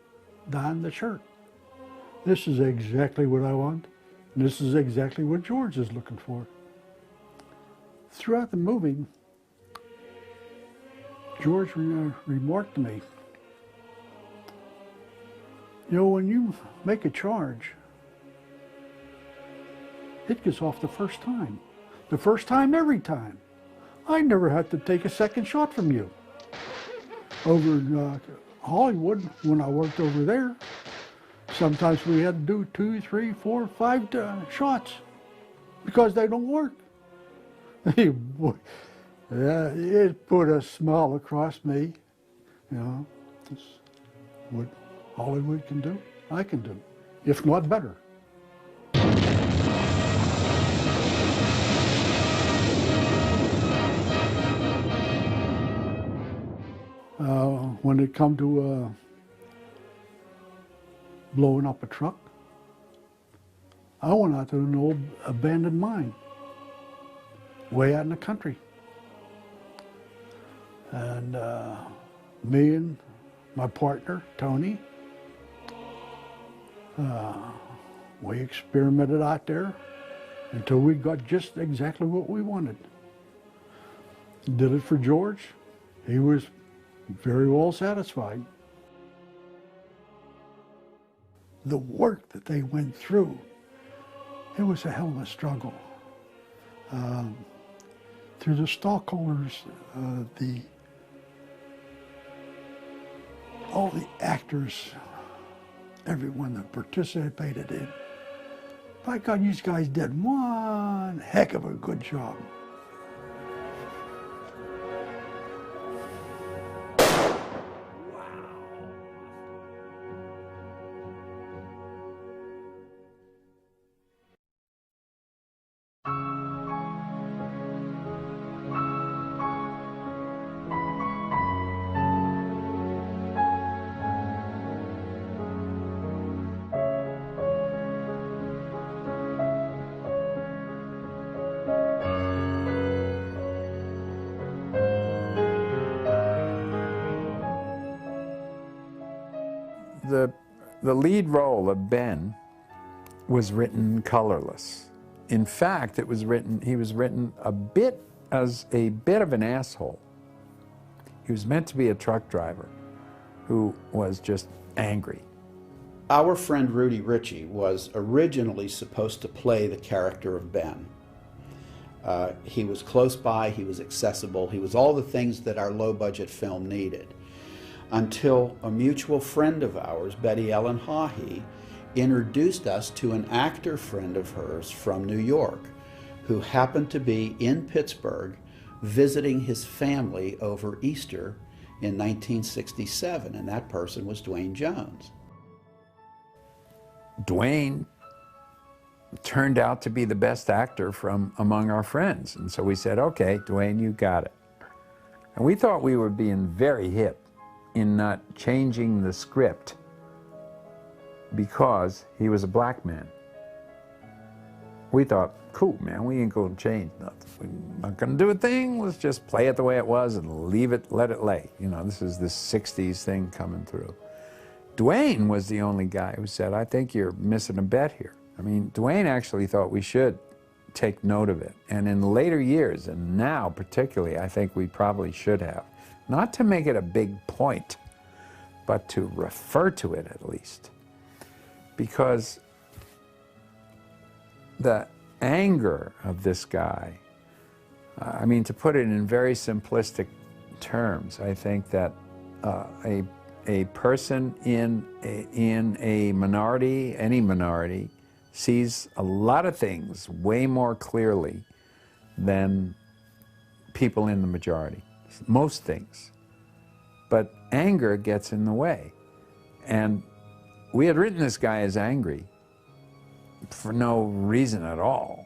down the shirt. This is exactly what I want, and this is exactly what George is looking for. Throughout the movie, George remarked to me, you know, when you make a charge, it gets off the first time. The first time, every time. I never had to take a second shot from you. Over in Hollywood, when I worked over there, sometimes we had to do 2, 3, 4, 5 shots because they don't work. Yeah, it put a smile across me. You know, that's what Hollywood can do. I can do, if not better. When it come to blowing up a truck, I went out to an old abandoned mine, way out in the country. And me and my partner, Tony, we experimented out there until we got just exactly what we wanted. Did it for George. He was very well satisfied. The work that they went through, it was a hell of a struggle. Through the stockholders, all the actors, everyone that participated in. By God, these guys did one heck of a good job. The lead role of Ben was written colorless. In fact, he was written a bit as a bit of an asshole. He was meant to be a truck driver who was just angry. Our friend Rudy Ritchie was originally supposed to play the character of Ben. He was close by, he was accessible, he was all the things that our low-budget film needed. Until a mutual friend of ours, Betty Ellen Haughey, introduced us to an actor friend of hers from New York who happened to be in Pittsburgh visiting his family over Easter in 1967, and that person was Duane Jones. Duane turned out to be the best actor from among our friends, and so we said, okay, Duane, you got it. And we thought we were being very hip in not changing the script because he was a black man. We thought, cool, man, we ain't gonna change nothing. We're not gonna do a thing, let's just play it the way it was and leave it, let it lay. You know, this is this 60s thing coming through. Duane was the only guy who said, I think you're missing a bet here. I mean, Duane actually thought we should take note of it. And in later years, and now particularly, I think we probably should have. Not to make it a big point, but to refer to it at least. Because the anger of this guy, I mean, to put it in very simplistic terms, I think that a person in a minority, any minority, sees a lot of things way more clearly than people in the majority. Most things. But anger gets in the way. And we had written this guy as angry for no reason at all.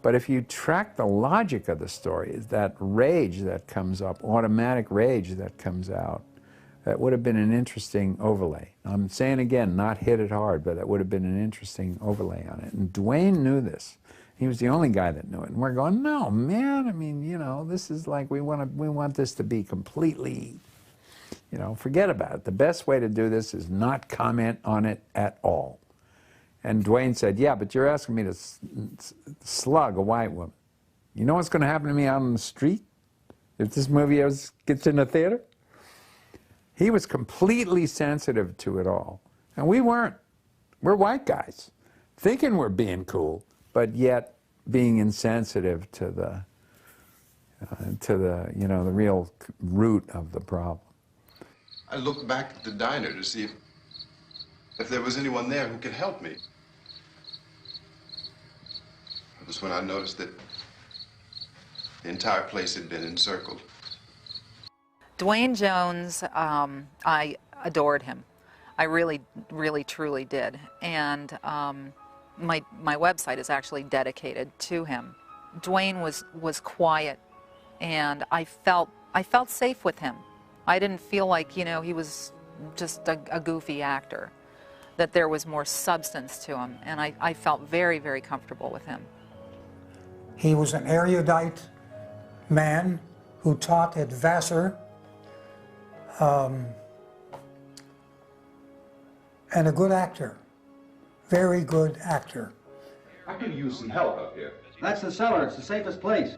But if you track the logic of the story, is that rage that comes up, automatic rage that comes out, that would have been an interesting overlay. I'm saying again, not hit it hard, but that would have been an interesting overlay on it. And Duane knew this. He was the only guy that knew it. And we're going, no, man, I mean, you know, this is like, we want this to be completely, you know, forget about it. The best way to do this is not comment on it at all. And Duane said, yeah, but you're asking me to slug a white woman. You know what's going to happen to me out on the street if this movie gets in the theater? He was completely sensitive to it all. And we weren't. We're white guys, thinking we're being cool, but yet being insensitive to the you know, the real root of the problem. I looked back at the diner to see if there was anyone there who could help me. It was when I noticed that the entire place had been encircled. Duane Jones, I adored him. I really, really, truly did. And my website is actually dedicated to him. Dwayne was quiet, and I felt safe with him. I didn't feel like, you know, he was just a goofy actor, that there was more substance to him, and I felt very, very comfortable with him. He was an erudite man who taught at Vassar, and a good actor, very good actor. I could use some help up here. That's the cellar. It's the safest place.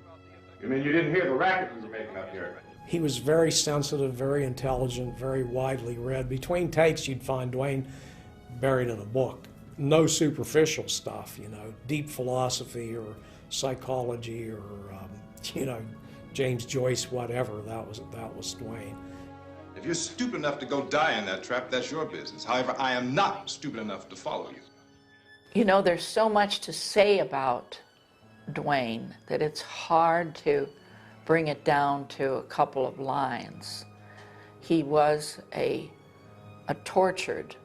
You mean you didn't hear the racket we were making up here? He was very sensitive, very intelligent, very widely read. Between takes, you'd find Dwayne buried in a book. No superficial stuff, you know, deep philosophy or psychology or, you know, James Joyce, whatever. That was Dwayne. If you're stupid enough to go die in that trap, that's your business. However, I am not stupid enough to follow you. You know, there's so much to say about Dwayne that it's hard to bring it down to a couple of lines. He was a tortured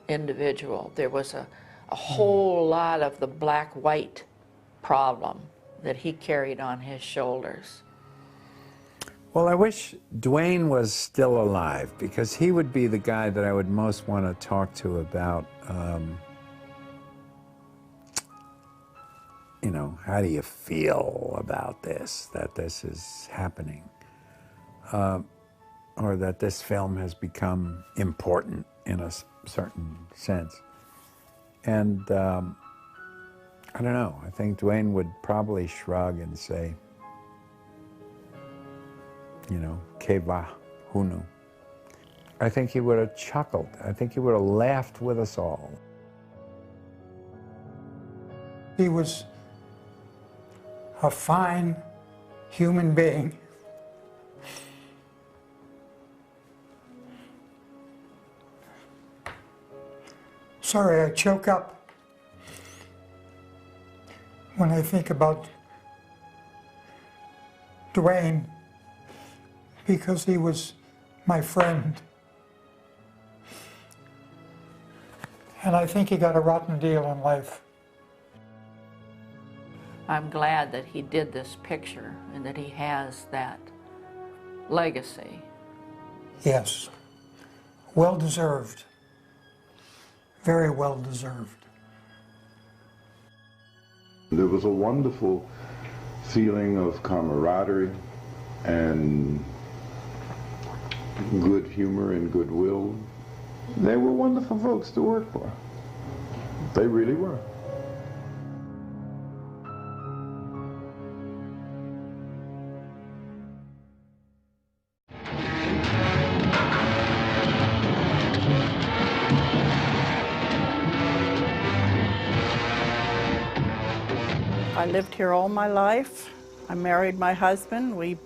individual. There was a whole lot of the black-white problem that he carried on his shoulders. Well, I wish Dwayne was still alive, because he would be the guy that I would most want to talk to about, you know, how do you feel about this, that this is happening, or that this film has become important in a certain sense. And I don't know, I think Dwayne would probably shrug and say, you know, que va, who knew? I think he would have chuckled. I think he would have laughed with us all. He was a fine human being. Sorry, I choke up when I think about Dwayne, because he was my friend. And I think he got a rotten deal in life. I'm glad that he did this picture and that he has that legacy. Yes, well deserved. Very well deserved. There was a wonderful feeling of camaraderie and good humor and goodwill. They were wonderful folks to work for. They really were. I lived here all my life. I married my husband. We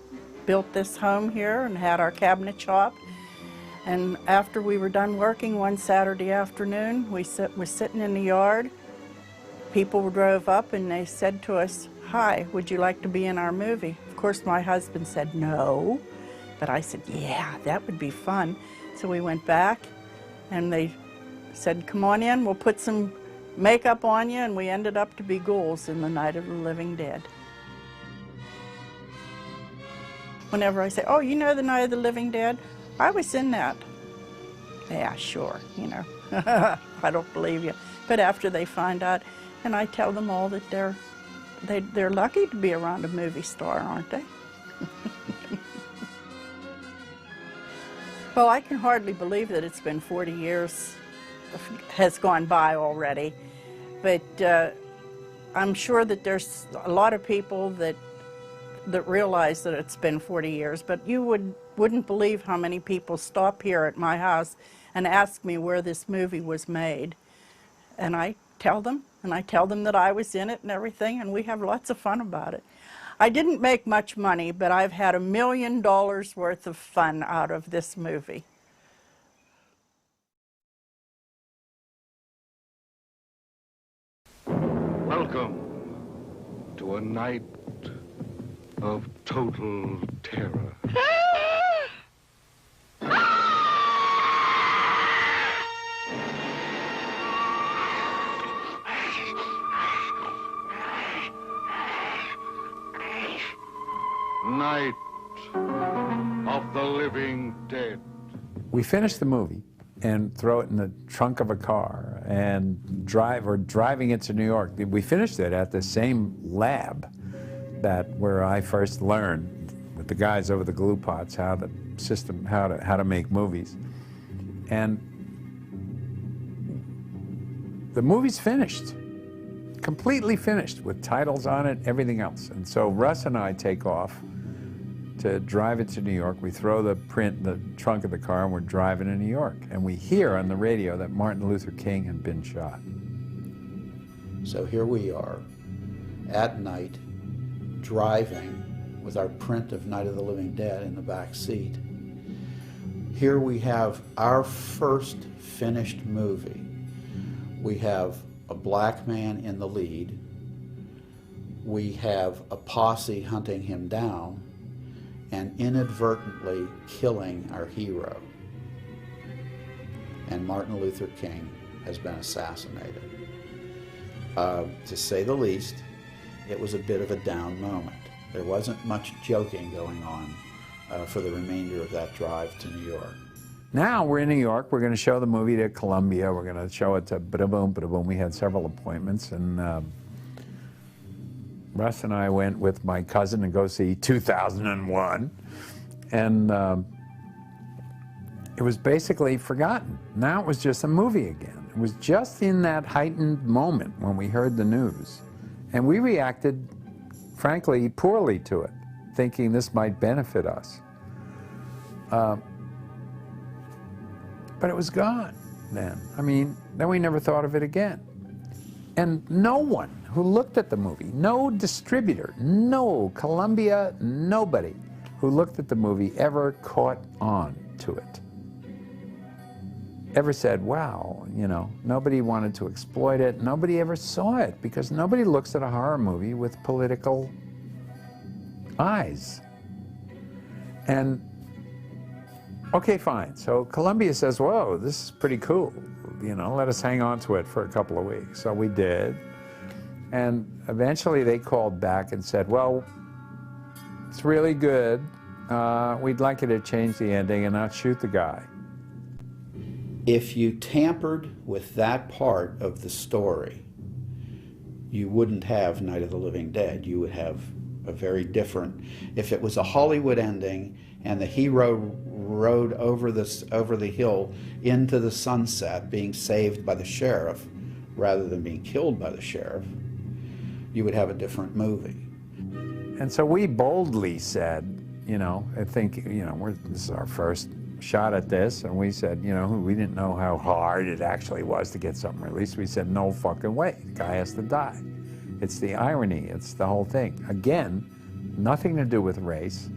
built this home here and had our cabinet shop. And after we were done working one Saturday afternoon, we were sitting in the yard. People drove up and they said to us, "Hi, would you like to be in our movie?" Of course, my husband said no, but I said, "Yeah, that would be fun." So we went back and they said, "Come on in, we'll put some makeup on you," and we ended up to be ghouls in the Night of the Living Dead. Whenever I say, "Oh, you know the Night of the Living Dead? I was in that." "Yeah, sure, you know." I don't believe you. But after they find out, and I tell them all that they're lucky to be around a movie star, aren't they? Well, I can hardly believe that it's been 40 years has gone by already, but I'm sure that there's a lot of people that realize that it's been 40 years, but you wouldn't believe how many people stop here at my house and ask me where this movie was made. And I tell them, that I was in it and everything, and we have lots of fun about it. I didn't make much money, but I've had $1 million worth of fun out of this movie. Welcome to a night of total terror. we finish the movie and throw it in the trunk of a car and driving it to New York. We finished it at the same lab where I first learned with the guys over the glue pots how to make movies. And the movie's finished, completely finished, with titles on it, everything else. And so Russ and I take off to drive it to New York. We throw the print in the trunk of the car and we're driving to New York. And we hear on the radio that Martin Luther King had been shot. So here we are at night, driving with our print of Night of the Living Dead in the back seat. Here we have our first finished movie. We have a black man in the lead. We have a posse hunting him down and inadvertently killing our hero. And Martin Luther King has been assassinated. To say the least, it was a bit of a down moment. There wasn't much joking going on for the remainder of that drive to New York. Now we're in New York. We're going to show the movie to Columbia. We're going to show it to Bada-Boom, Bada-Boom. We had several appointments, and Russ and I went with my cousin to go see 2001, and it was basically forgotten. Now it was just a movie again. It was just in that heightened moment when we heard the news, and we reacted, frankly, poorly to it, thinking this might benefit us. But it was gone then. I mean, then we never thought of it again. And no one who looked at the movie, no distributor, no Columbia, nobody who looked at the movie ever caught on to it. Ever said, wow, you know, nobody wanted to exploit it. Nobody ever saw it because nobody looks at a horror movie with political eyes. And okay, fine. So Columbia says, whoa, this is pretty cool. You know, let us hang on to it for a couple of weeks. So we did. And eventually they called back and said, well, it's really good. We'd like you to change the ending and not shoot the guy. If you tampered with that part of the story, you wouldn't have Night of the Living Dead. You would have a very different, if it was a Hollywood ending and the hero rode over the hill into the sunset, being saved by the sheriff rather than being killed by the sheriff, you would have a different movie. And so we boldly said, you know, I think, you know, this is our first shot at this, and we said, you know, we didn't know how hard it actually was to get something released. We said, no fucking way, the guy has to die. It's the irony, it's the whole thing. Again, nothing to do with race.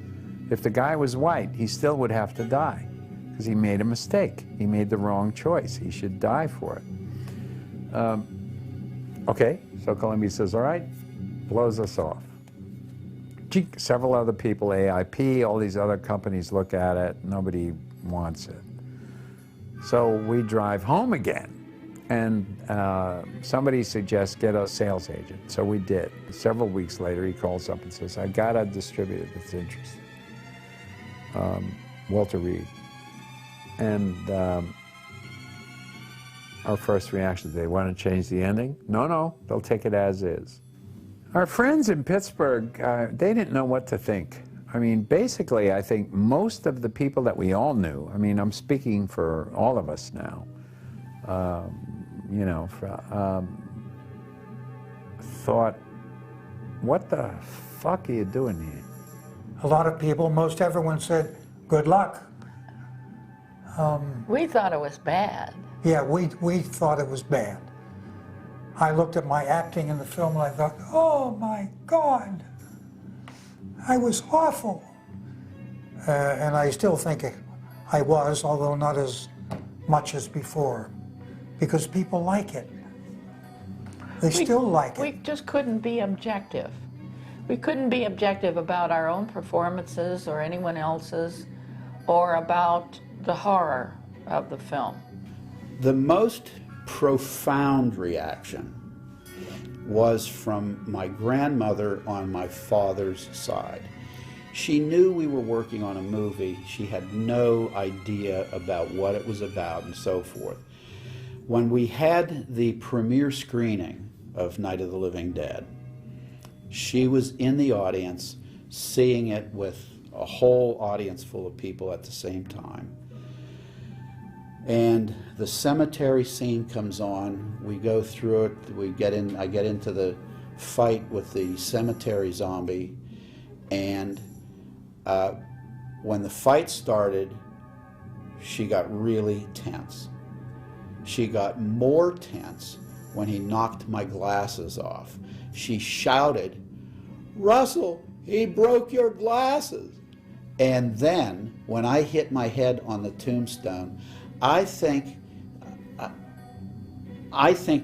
If the guy was white, he still would have to die because he made a mistake. He made the wrong choice. He should die for it. Okay, so Columbia says, all right, blows us off. Several other people, AIP, all these other companies look at it. Nobody wants it. So we drive home again. And somebody suggests get a sales agent. So we did. Several weeks later, he calls up and says, I got a distributor that's interested. Walter Reed. And our first reaction, they want to change the ending? No, no, they'll take it as is. Our friends in Pittsburgh, they didn't know what to think. I mean, basically, I think most of the people that we all knew, I mean, I'm speaking for all of us now, you know, thought, what the fuck are you doing here? A lot of people, most everyone said, good luck. We thought it was bad. Yeah, we thought it was bad. I looked at my acting in the film and I thought, oh my God, I was awful. And I still think I was, although not as much as before, because people like it. They still like it. We just couldn't be objective. We couldn't be objective about our own performances or anyone else's, or about the horror of the film. The most profound reaction was from my grandmother on my father's side. She knew we were working on a movie. She had no idea about what it was about and so forth. When we had the premiere screening of Night of the Living Dead, she was in the audience seeing it with a whole audience full of people at the same time. And the cemetery scene comes on, we go through it, I get into the fight with the cemetery zombie, and when the fight started, she got really tense. She got more tense when he knocked my glasses off. She shouted, "Russell, he broke your glasses." And then, when I hit my head on the tombstone, I think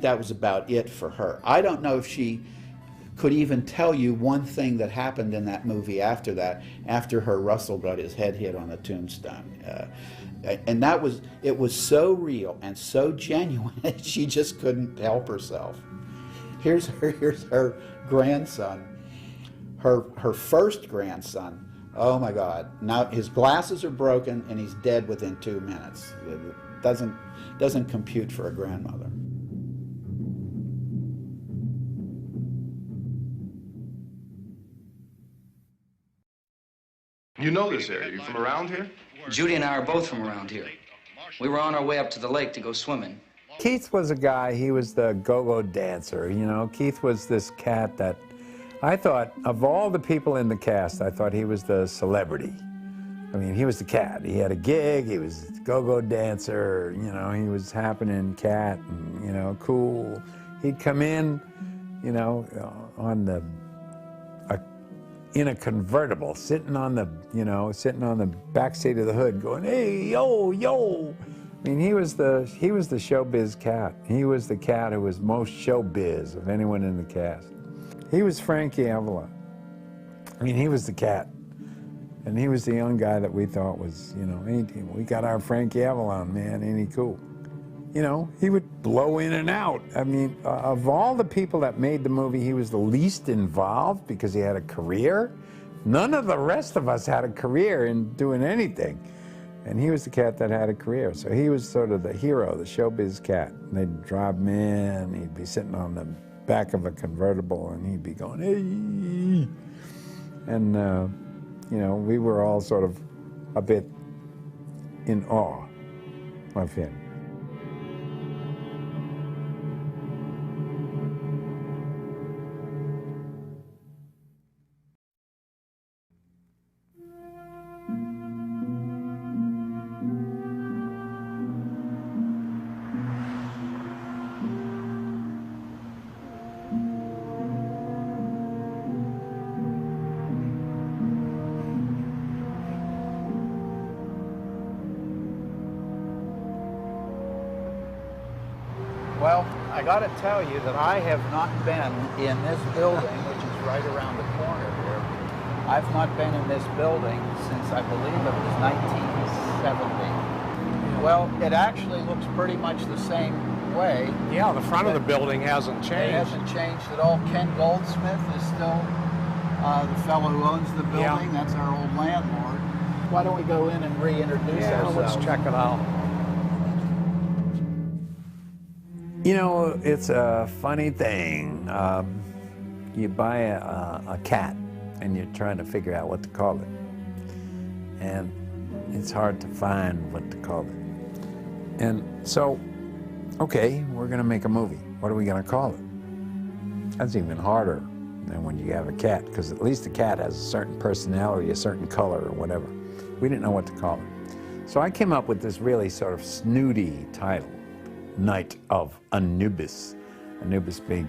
that was about it for her. I don't know if she could even tell you one thing that happened in that movie after that, after her Russell got his head hit on the tombstone. And it was so real and so genuine, she just couldn't help herself. Here's her grandson, her first grandson. Oh my God! Now his glasses are broken and he's dead within 2 minutes. It doesn't compute for a grandmother. You know this area. You from around here? Judy and I are both from around here. We were on our way up to the lake to go swimming. Keith was a guy, he was the go-go dancer, you know. Keith was this cat that I thought, of all the people in the cast, I thought he was the celebrity. I mean, he was the cat. He had a gig, he was a go-go dancer, you know, he was happening cat, and, you know, cool. He'd come in, you know, in a convertible, sitting on the back seat of the hood, going, "Hey, yo, yo." I mean, he was the showbiz cat. He was the cat who was most showbiz of anyone in the cast. He was Frankie Avalon. I mean, he was the cat, and he was the young guy that we thought was, you know, we got our Frankie Avalon, man, ain't he cool? You know, he would blow in and out. I mean, of all the people that made the movie, he was the least involved because he had a career. None of the rest of us had a career in doing anything. And he was the cat that had a career. So he was sort of the hero, the showbiz cat. And they'd drive him in, he'd be sitting on the back of a convertible, and he'd be going, "Hey." And, you know, we were all sort of a bit in awe of him. Well, I got to tell you that I have not been in this building, which is right around the corner here. I've not been in this building since I believe it was 1970. Well, it actually looks pretty much the same way. Yeah, the front of the building hasn't changed. It hasn't changed at all. Ken Goldsmith is still the fellow who owns the building. Yeah. That's our old landlord. Why don't we go in and reintroduce ourselves? Let's check it out. You know, it's a funny thing. You buy a cat and you're trying to figure out what to call it. And it's hard to find what to call it. And so, okay, we're gonna make a movie. What are we gonna call it? That's even harder than when you have a cat, because at least the cat has a certain personality, a certain color or whatever. We didn't know what to call it. So I came up with this really sort of snooty title. Night of Anubis. Anubis being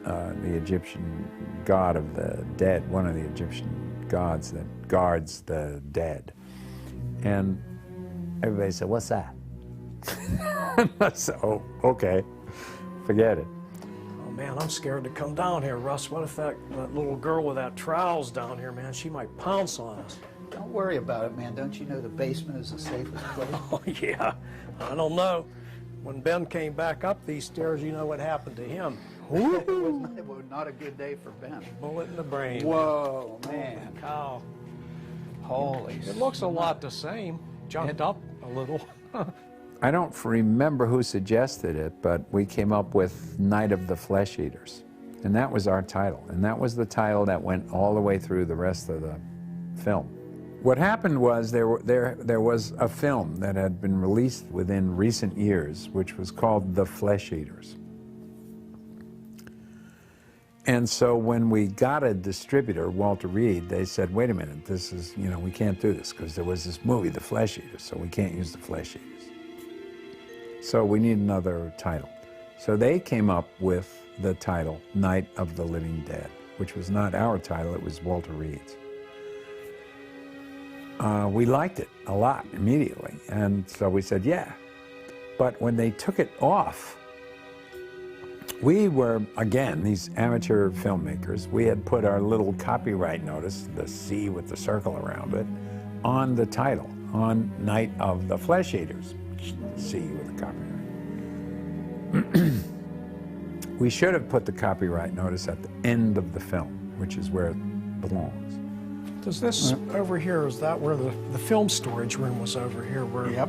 the Egyptian god of the dead, one of the Egyptian gods that guards the dead. And everybody said, "What's that?" So, okay, forget it. Oh man, I'm scared to come down here, Russ. What if that little girl with that trowel's down here, man? She might pounce on us. Don't worry about it, man. Don't you know the basement is the safest place? Oh yeah, I don't know. When Ben came back up these stairs, you know what happened to him. It was not a good day for Ben. Bullet in the brain. Whoa, man. Cow. Holy. It looks a lot the same. Jumped up a little. I don't remember who suggested it, but we came up with Night of the Flesh Eaters. And that was our title. And that was the title that went all the way through the rest of the film. What happened was there was a film that had been released within recent years, which was called The Flesh Eaters. And so when we got a distributor, Walter Reed, they said, wait a minute, this is, you know, we can't do this because there was this movie, The Flesh Eaters, so we can't use The Flesh Eaters. So we need another title. So they came up with the title, Night of the Living Dead, which was not our title, it was Walter Reed's. We liked it a lot immediately, and so we said, yeah. But when they took it off, we were, again, these amateur filmmakers, we had put our little copyright notice, the C with the circle around it, on the title, on Night of the Flesh Eaters, C with the copyright. We should have put the copyright notice at the end of the film, which is where it belongs. Does this over here, is that where the film storage room was over here? Where Yep,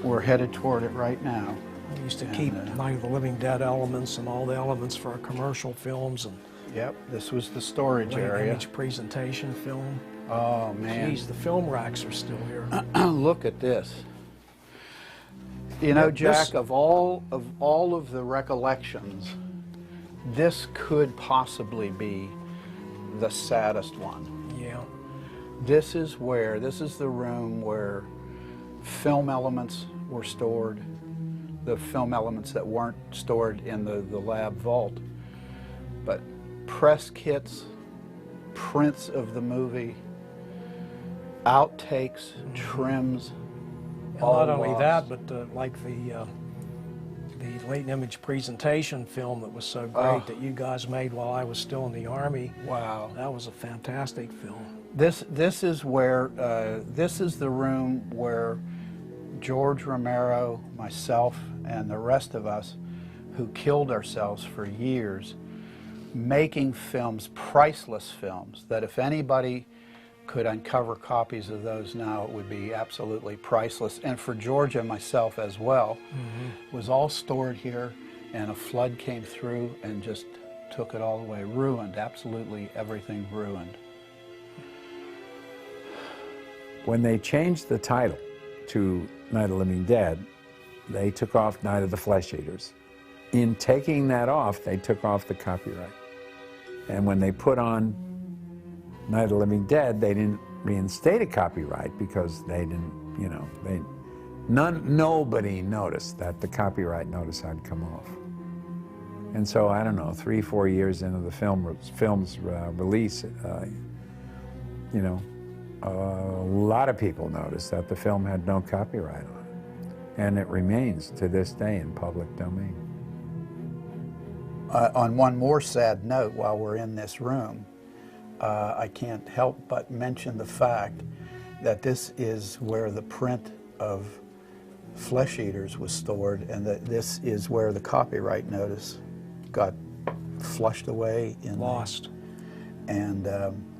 we're headed toward it right now. We used to keep Night of the Living Dead elements and all the elements for our commercial films. And yep, this was the storage area. Image presentation film. Oh, man. Geez, the film racks are still here. Look at this. You know, Jack, of all of the recollections, this could possibly be the saddest one. Yeah. This is the room where film elements were stored, the film elements that weren't stored in the lab vault. But press kits, prints of the movie, outtakes, trims, and not only that, but like the latent image presentation film that was so great that you guys made while I was still in the Army. Wow. That was a fantastic film. This is where, this is the room where George Romero, myself, and the rest of us who killed ourselves for years making films, priceless films, that if anybody could uncover copies of those now, it would be absolutely priceless. And for George and myself as well, was all stored here, and a flood came through and just took it all away. Ruined, absolutely everything ruined. When they changed the title to Night of the Living Dead, they took off Night of the Flesh Eaters. In taking that off, they took off the copyright. And when they put on Night of the Living Dead, they didn't reinstate a copyright because they didn't, you know, nobody noticed that the copyright notice had come off. And so, I don't know, 3 or 4 years into the film's release, you know, a lot of people noticed that the film had no copyright on it. And it remains to this day in public domain. On one more sad note, while we're in this room, I can't help but mention the fact that this is where the print of Flesh Eaters was stored, and that this is where the copyright notice got flushed away. Lost. And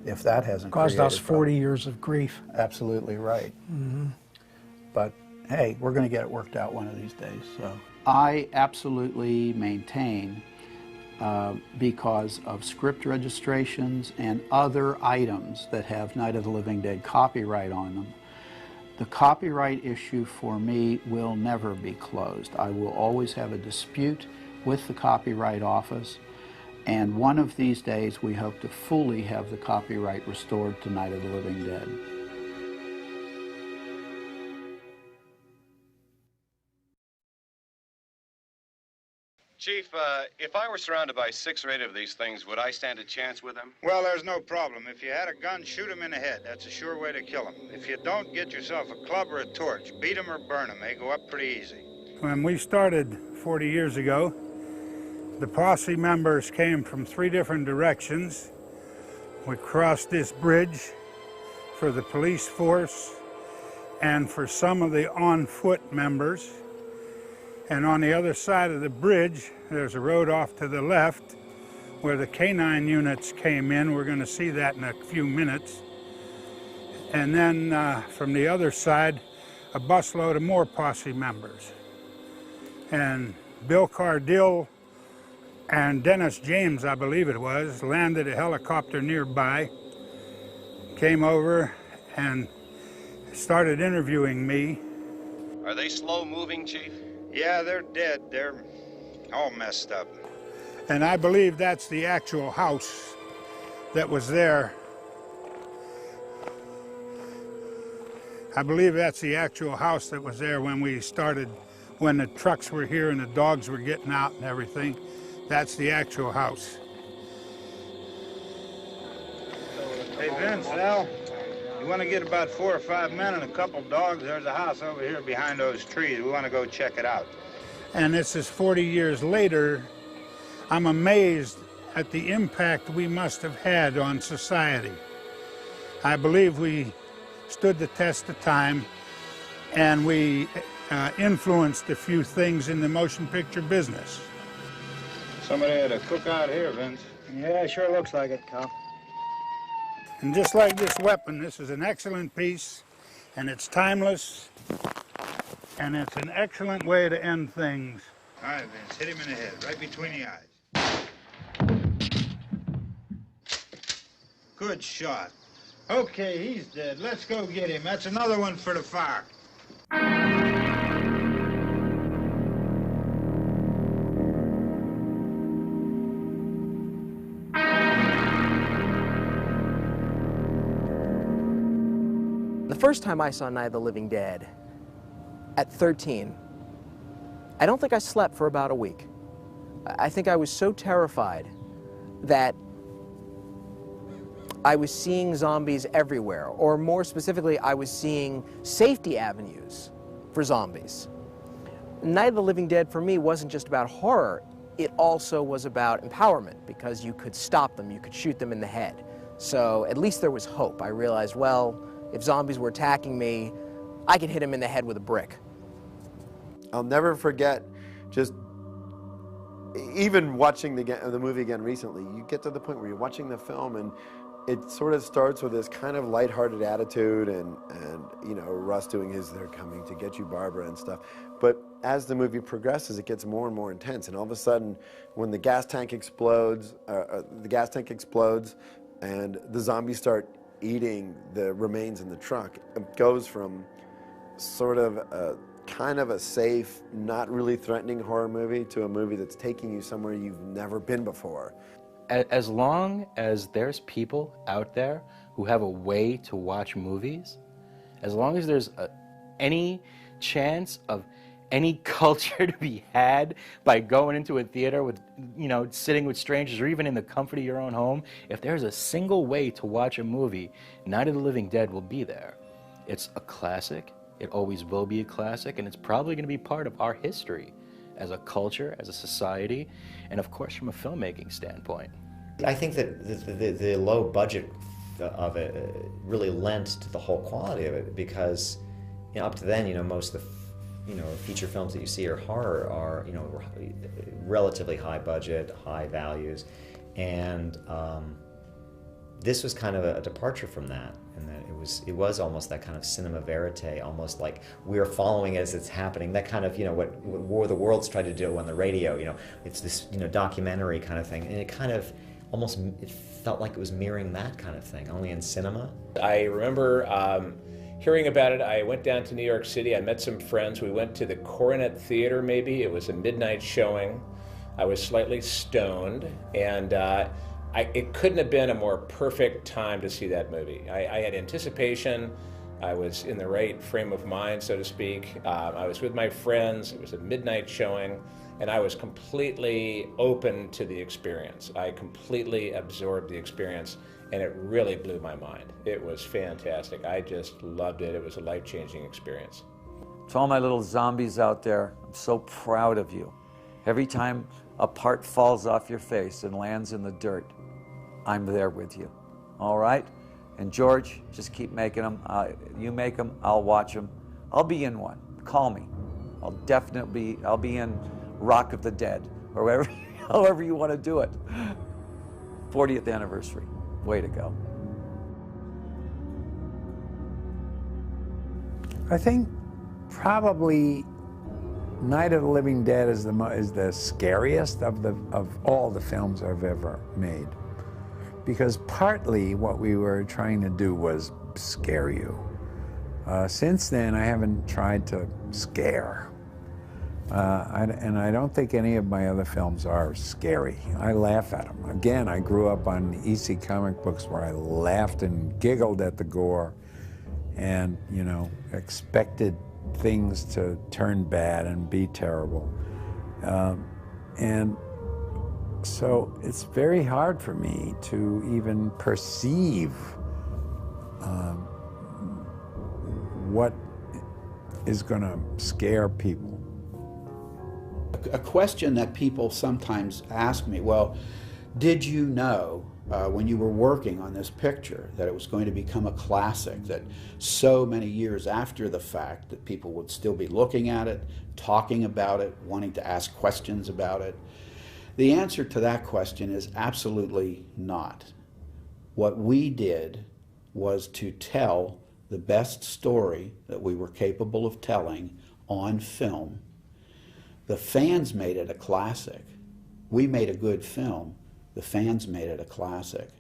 if that hasn't caused us 40 years of grief. Absolutely right. But hey, we're going to get it worked out one of these days. So I absolutely maintain, because of script registrations and other items that have Night of the Living Dead copyright on them, the copyright issue for me will never be closed. I will always have a dispute with the Copyright Office, and one of these days we hope to fully have the copyright restored to Night of the Living Dead. Chief, if I were surrounded by 6 or 8 of these things, would I stand a chance with them? Well, there's no problem. If you had a gun, shoot him in the head. That's a sure way to kill him. If you don't, get yourself a club or a torch. Beat him or burn him. They go up pretty easy. When we started 40 years ago, the posse members came from 3 different directions. We crossed this bridge for the police force and for some of the on-foot members. And on the other side of the bridge, there's a road off to the left where the K-9 units came in. We're going to see that in a few minutes. And then from the other side, a busload of more posse members. And Bill Cardill and Dennis James, I believe it was, landed a helicopter nearby, came over and started interviewing me. Are they slow moving, Chief? Yeah, they're dead. They're all messed up. And I believe that's the actual house that was there. I believe that's the actual house that was there when we started, when the trucks were here and the dogs were getting out and everything. That's the actual house. Hey, Vince, Al, you want to get about 4 or 5 men and a couple dogs? There's a house over here behind those trees. We want to go check it out. And this is 40 years later. I'm amazed at the impact we must have had on society. I believe we stood the test of time, and we influenced a few things in the motion picture business. Somebody had a cookout here, Vince. Yeah, sure looks like it, Cal. And just like this weapon, this is an excellent piece, and it's timeless, and it's an excellent way to end things. All right, Vince, hit him in the head, right between the eyes. Good shot. Okay, he's dead. Let's go get him. That's another one for the fire. The first time I saw Night of the Living Dead, at 13, I don't think I slept for about a week. I think I was so terrified that I was seeing zombies everywhere, or more specifically, I was seeing safety avenues for zombies. Night of the Living Dead for me wasn't just about horror, it also was about empowerment, because you could stop them, you could shoot them in the head. So at least there was hope. I realized, well, if zombies were attacking me, I could hit them in the head with a brick. I'll never forget, just even watching the movie again recently, you get to the point where you're watching the film and it sort of starts with this kind of lighthearted attitude and you know, Russ doing his "they're coming to get you, Barbara" and stuff. But as the movie progresses, it gets more and more intense. And all of a sudden, when the gas tank explodes, and the zombies start eating the remains in the truck, it goes from sort of a kind of a safe, not really threatening horror movie to a movie that's taking you somewhere you've never been before. As long as there's people out there who have a way to watch movies, as long as there's any chance of any culture to be had by going into a theater with, you know, sitting with strangers or even in the comfort of your own home, if there's a single way to watch a movie, Night of the Living Dead will be there. It's a classic. It always will be a classic, and it's probably going to be part of our history as a culture, as a society, and of course from a filmmaking standpoint. I think that the low budget of it really lent to the whole quality of it, because, you know, up to then, you know, most of the, you know, feature films that you see are horror are, you know, relatively high budget, high values, and this was kind of a departure from that, and that it was almost that kind of cinema verite, almost like we're following as it's happening. That kind of, you know, what War of the Worlds tried to do on the radio. You know, it's this, you know, documentary kind of thing, and it kind of almost, it felt like it was mirroring that kind of thing, only in cinema. I remember hearing about it. I went down to New York City. I met some friends. We went to the Coronet Theater. Maybe it was a midnight showing. I was slightly stoned, and it couldn't have been a more perfect time to see that movie. I had anticipation. I was in the right frame of mind, so to speak. I was with my friends. It was a midnight showing, and I was completely open to the experience. I completely absorbed the experience, and it really blew my mind. It was fantastic. I just loved it. It was a life-changing experience. To all my little zombies out there, I'm so proud of you. Every time a part falls off your face and lands in the dirt, I'm there with you, all right? And George, just keep making them. You make them, I'll watch them. I'll be in one. Call me, I'll be in Rock of the Dead, or wherever, however you want to do it. 40th anniversary. Way to go. I think probably Night of the Living Dead is the scariest of all the films I've ever made, because partly what we were trying to do was scare you. Since then, I haven't tried to scare, and I don't think any of my other films are scary. I laugh at them. Again, I grew up on EC comic books where I laughed and giggled at the gore, and expected things to turn bad and be terrible. And so it's very hard for me to even perceive what is going to scare people. A question that people sometimes ask me, well, did you know when you were working on this picture that it was going to become a classic, that so many years after the fact that people would still be looking at it, talking about it, wanting to ask questions about it? The answer to that question is absolutely not. What we did was to tell the best story that we were capable of telling on film. The fans made it a classic. We made a good film. The fans made it a classic.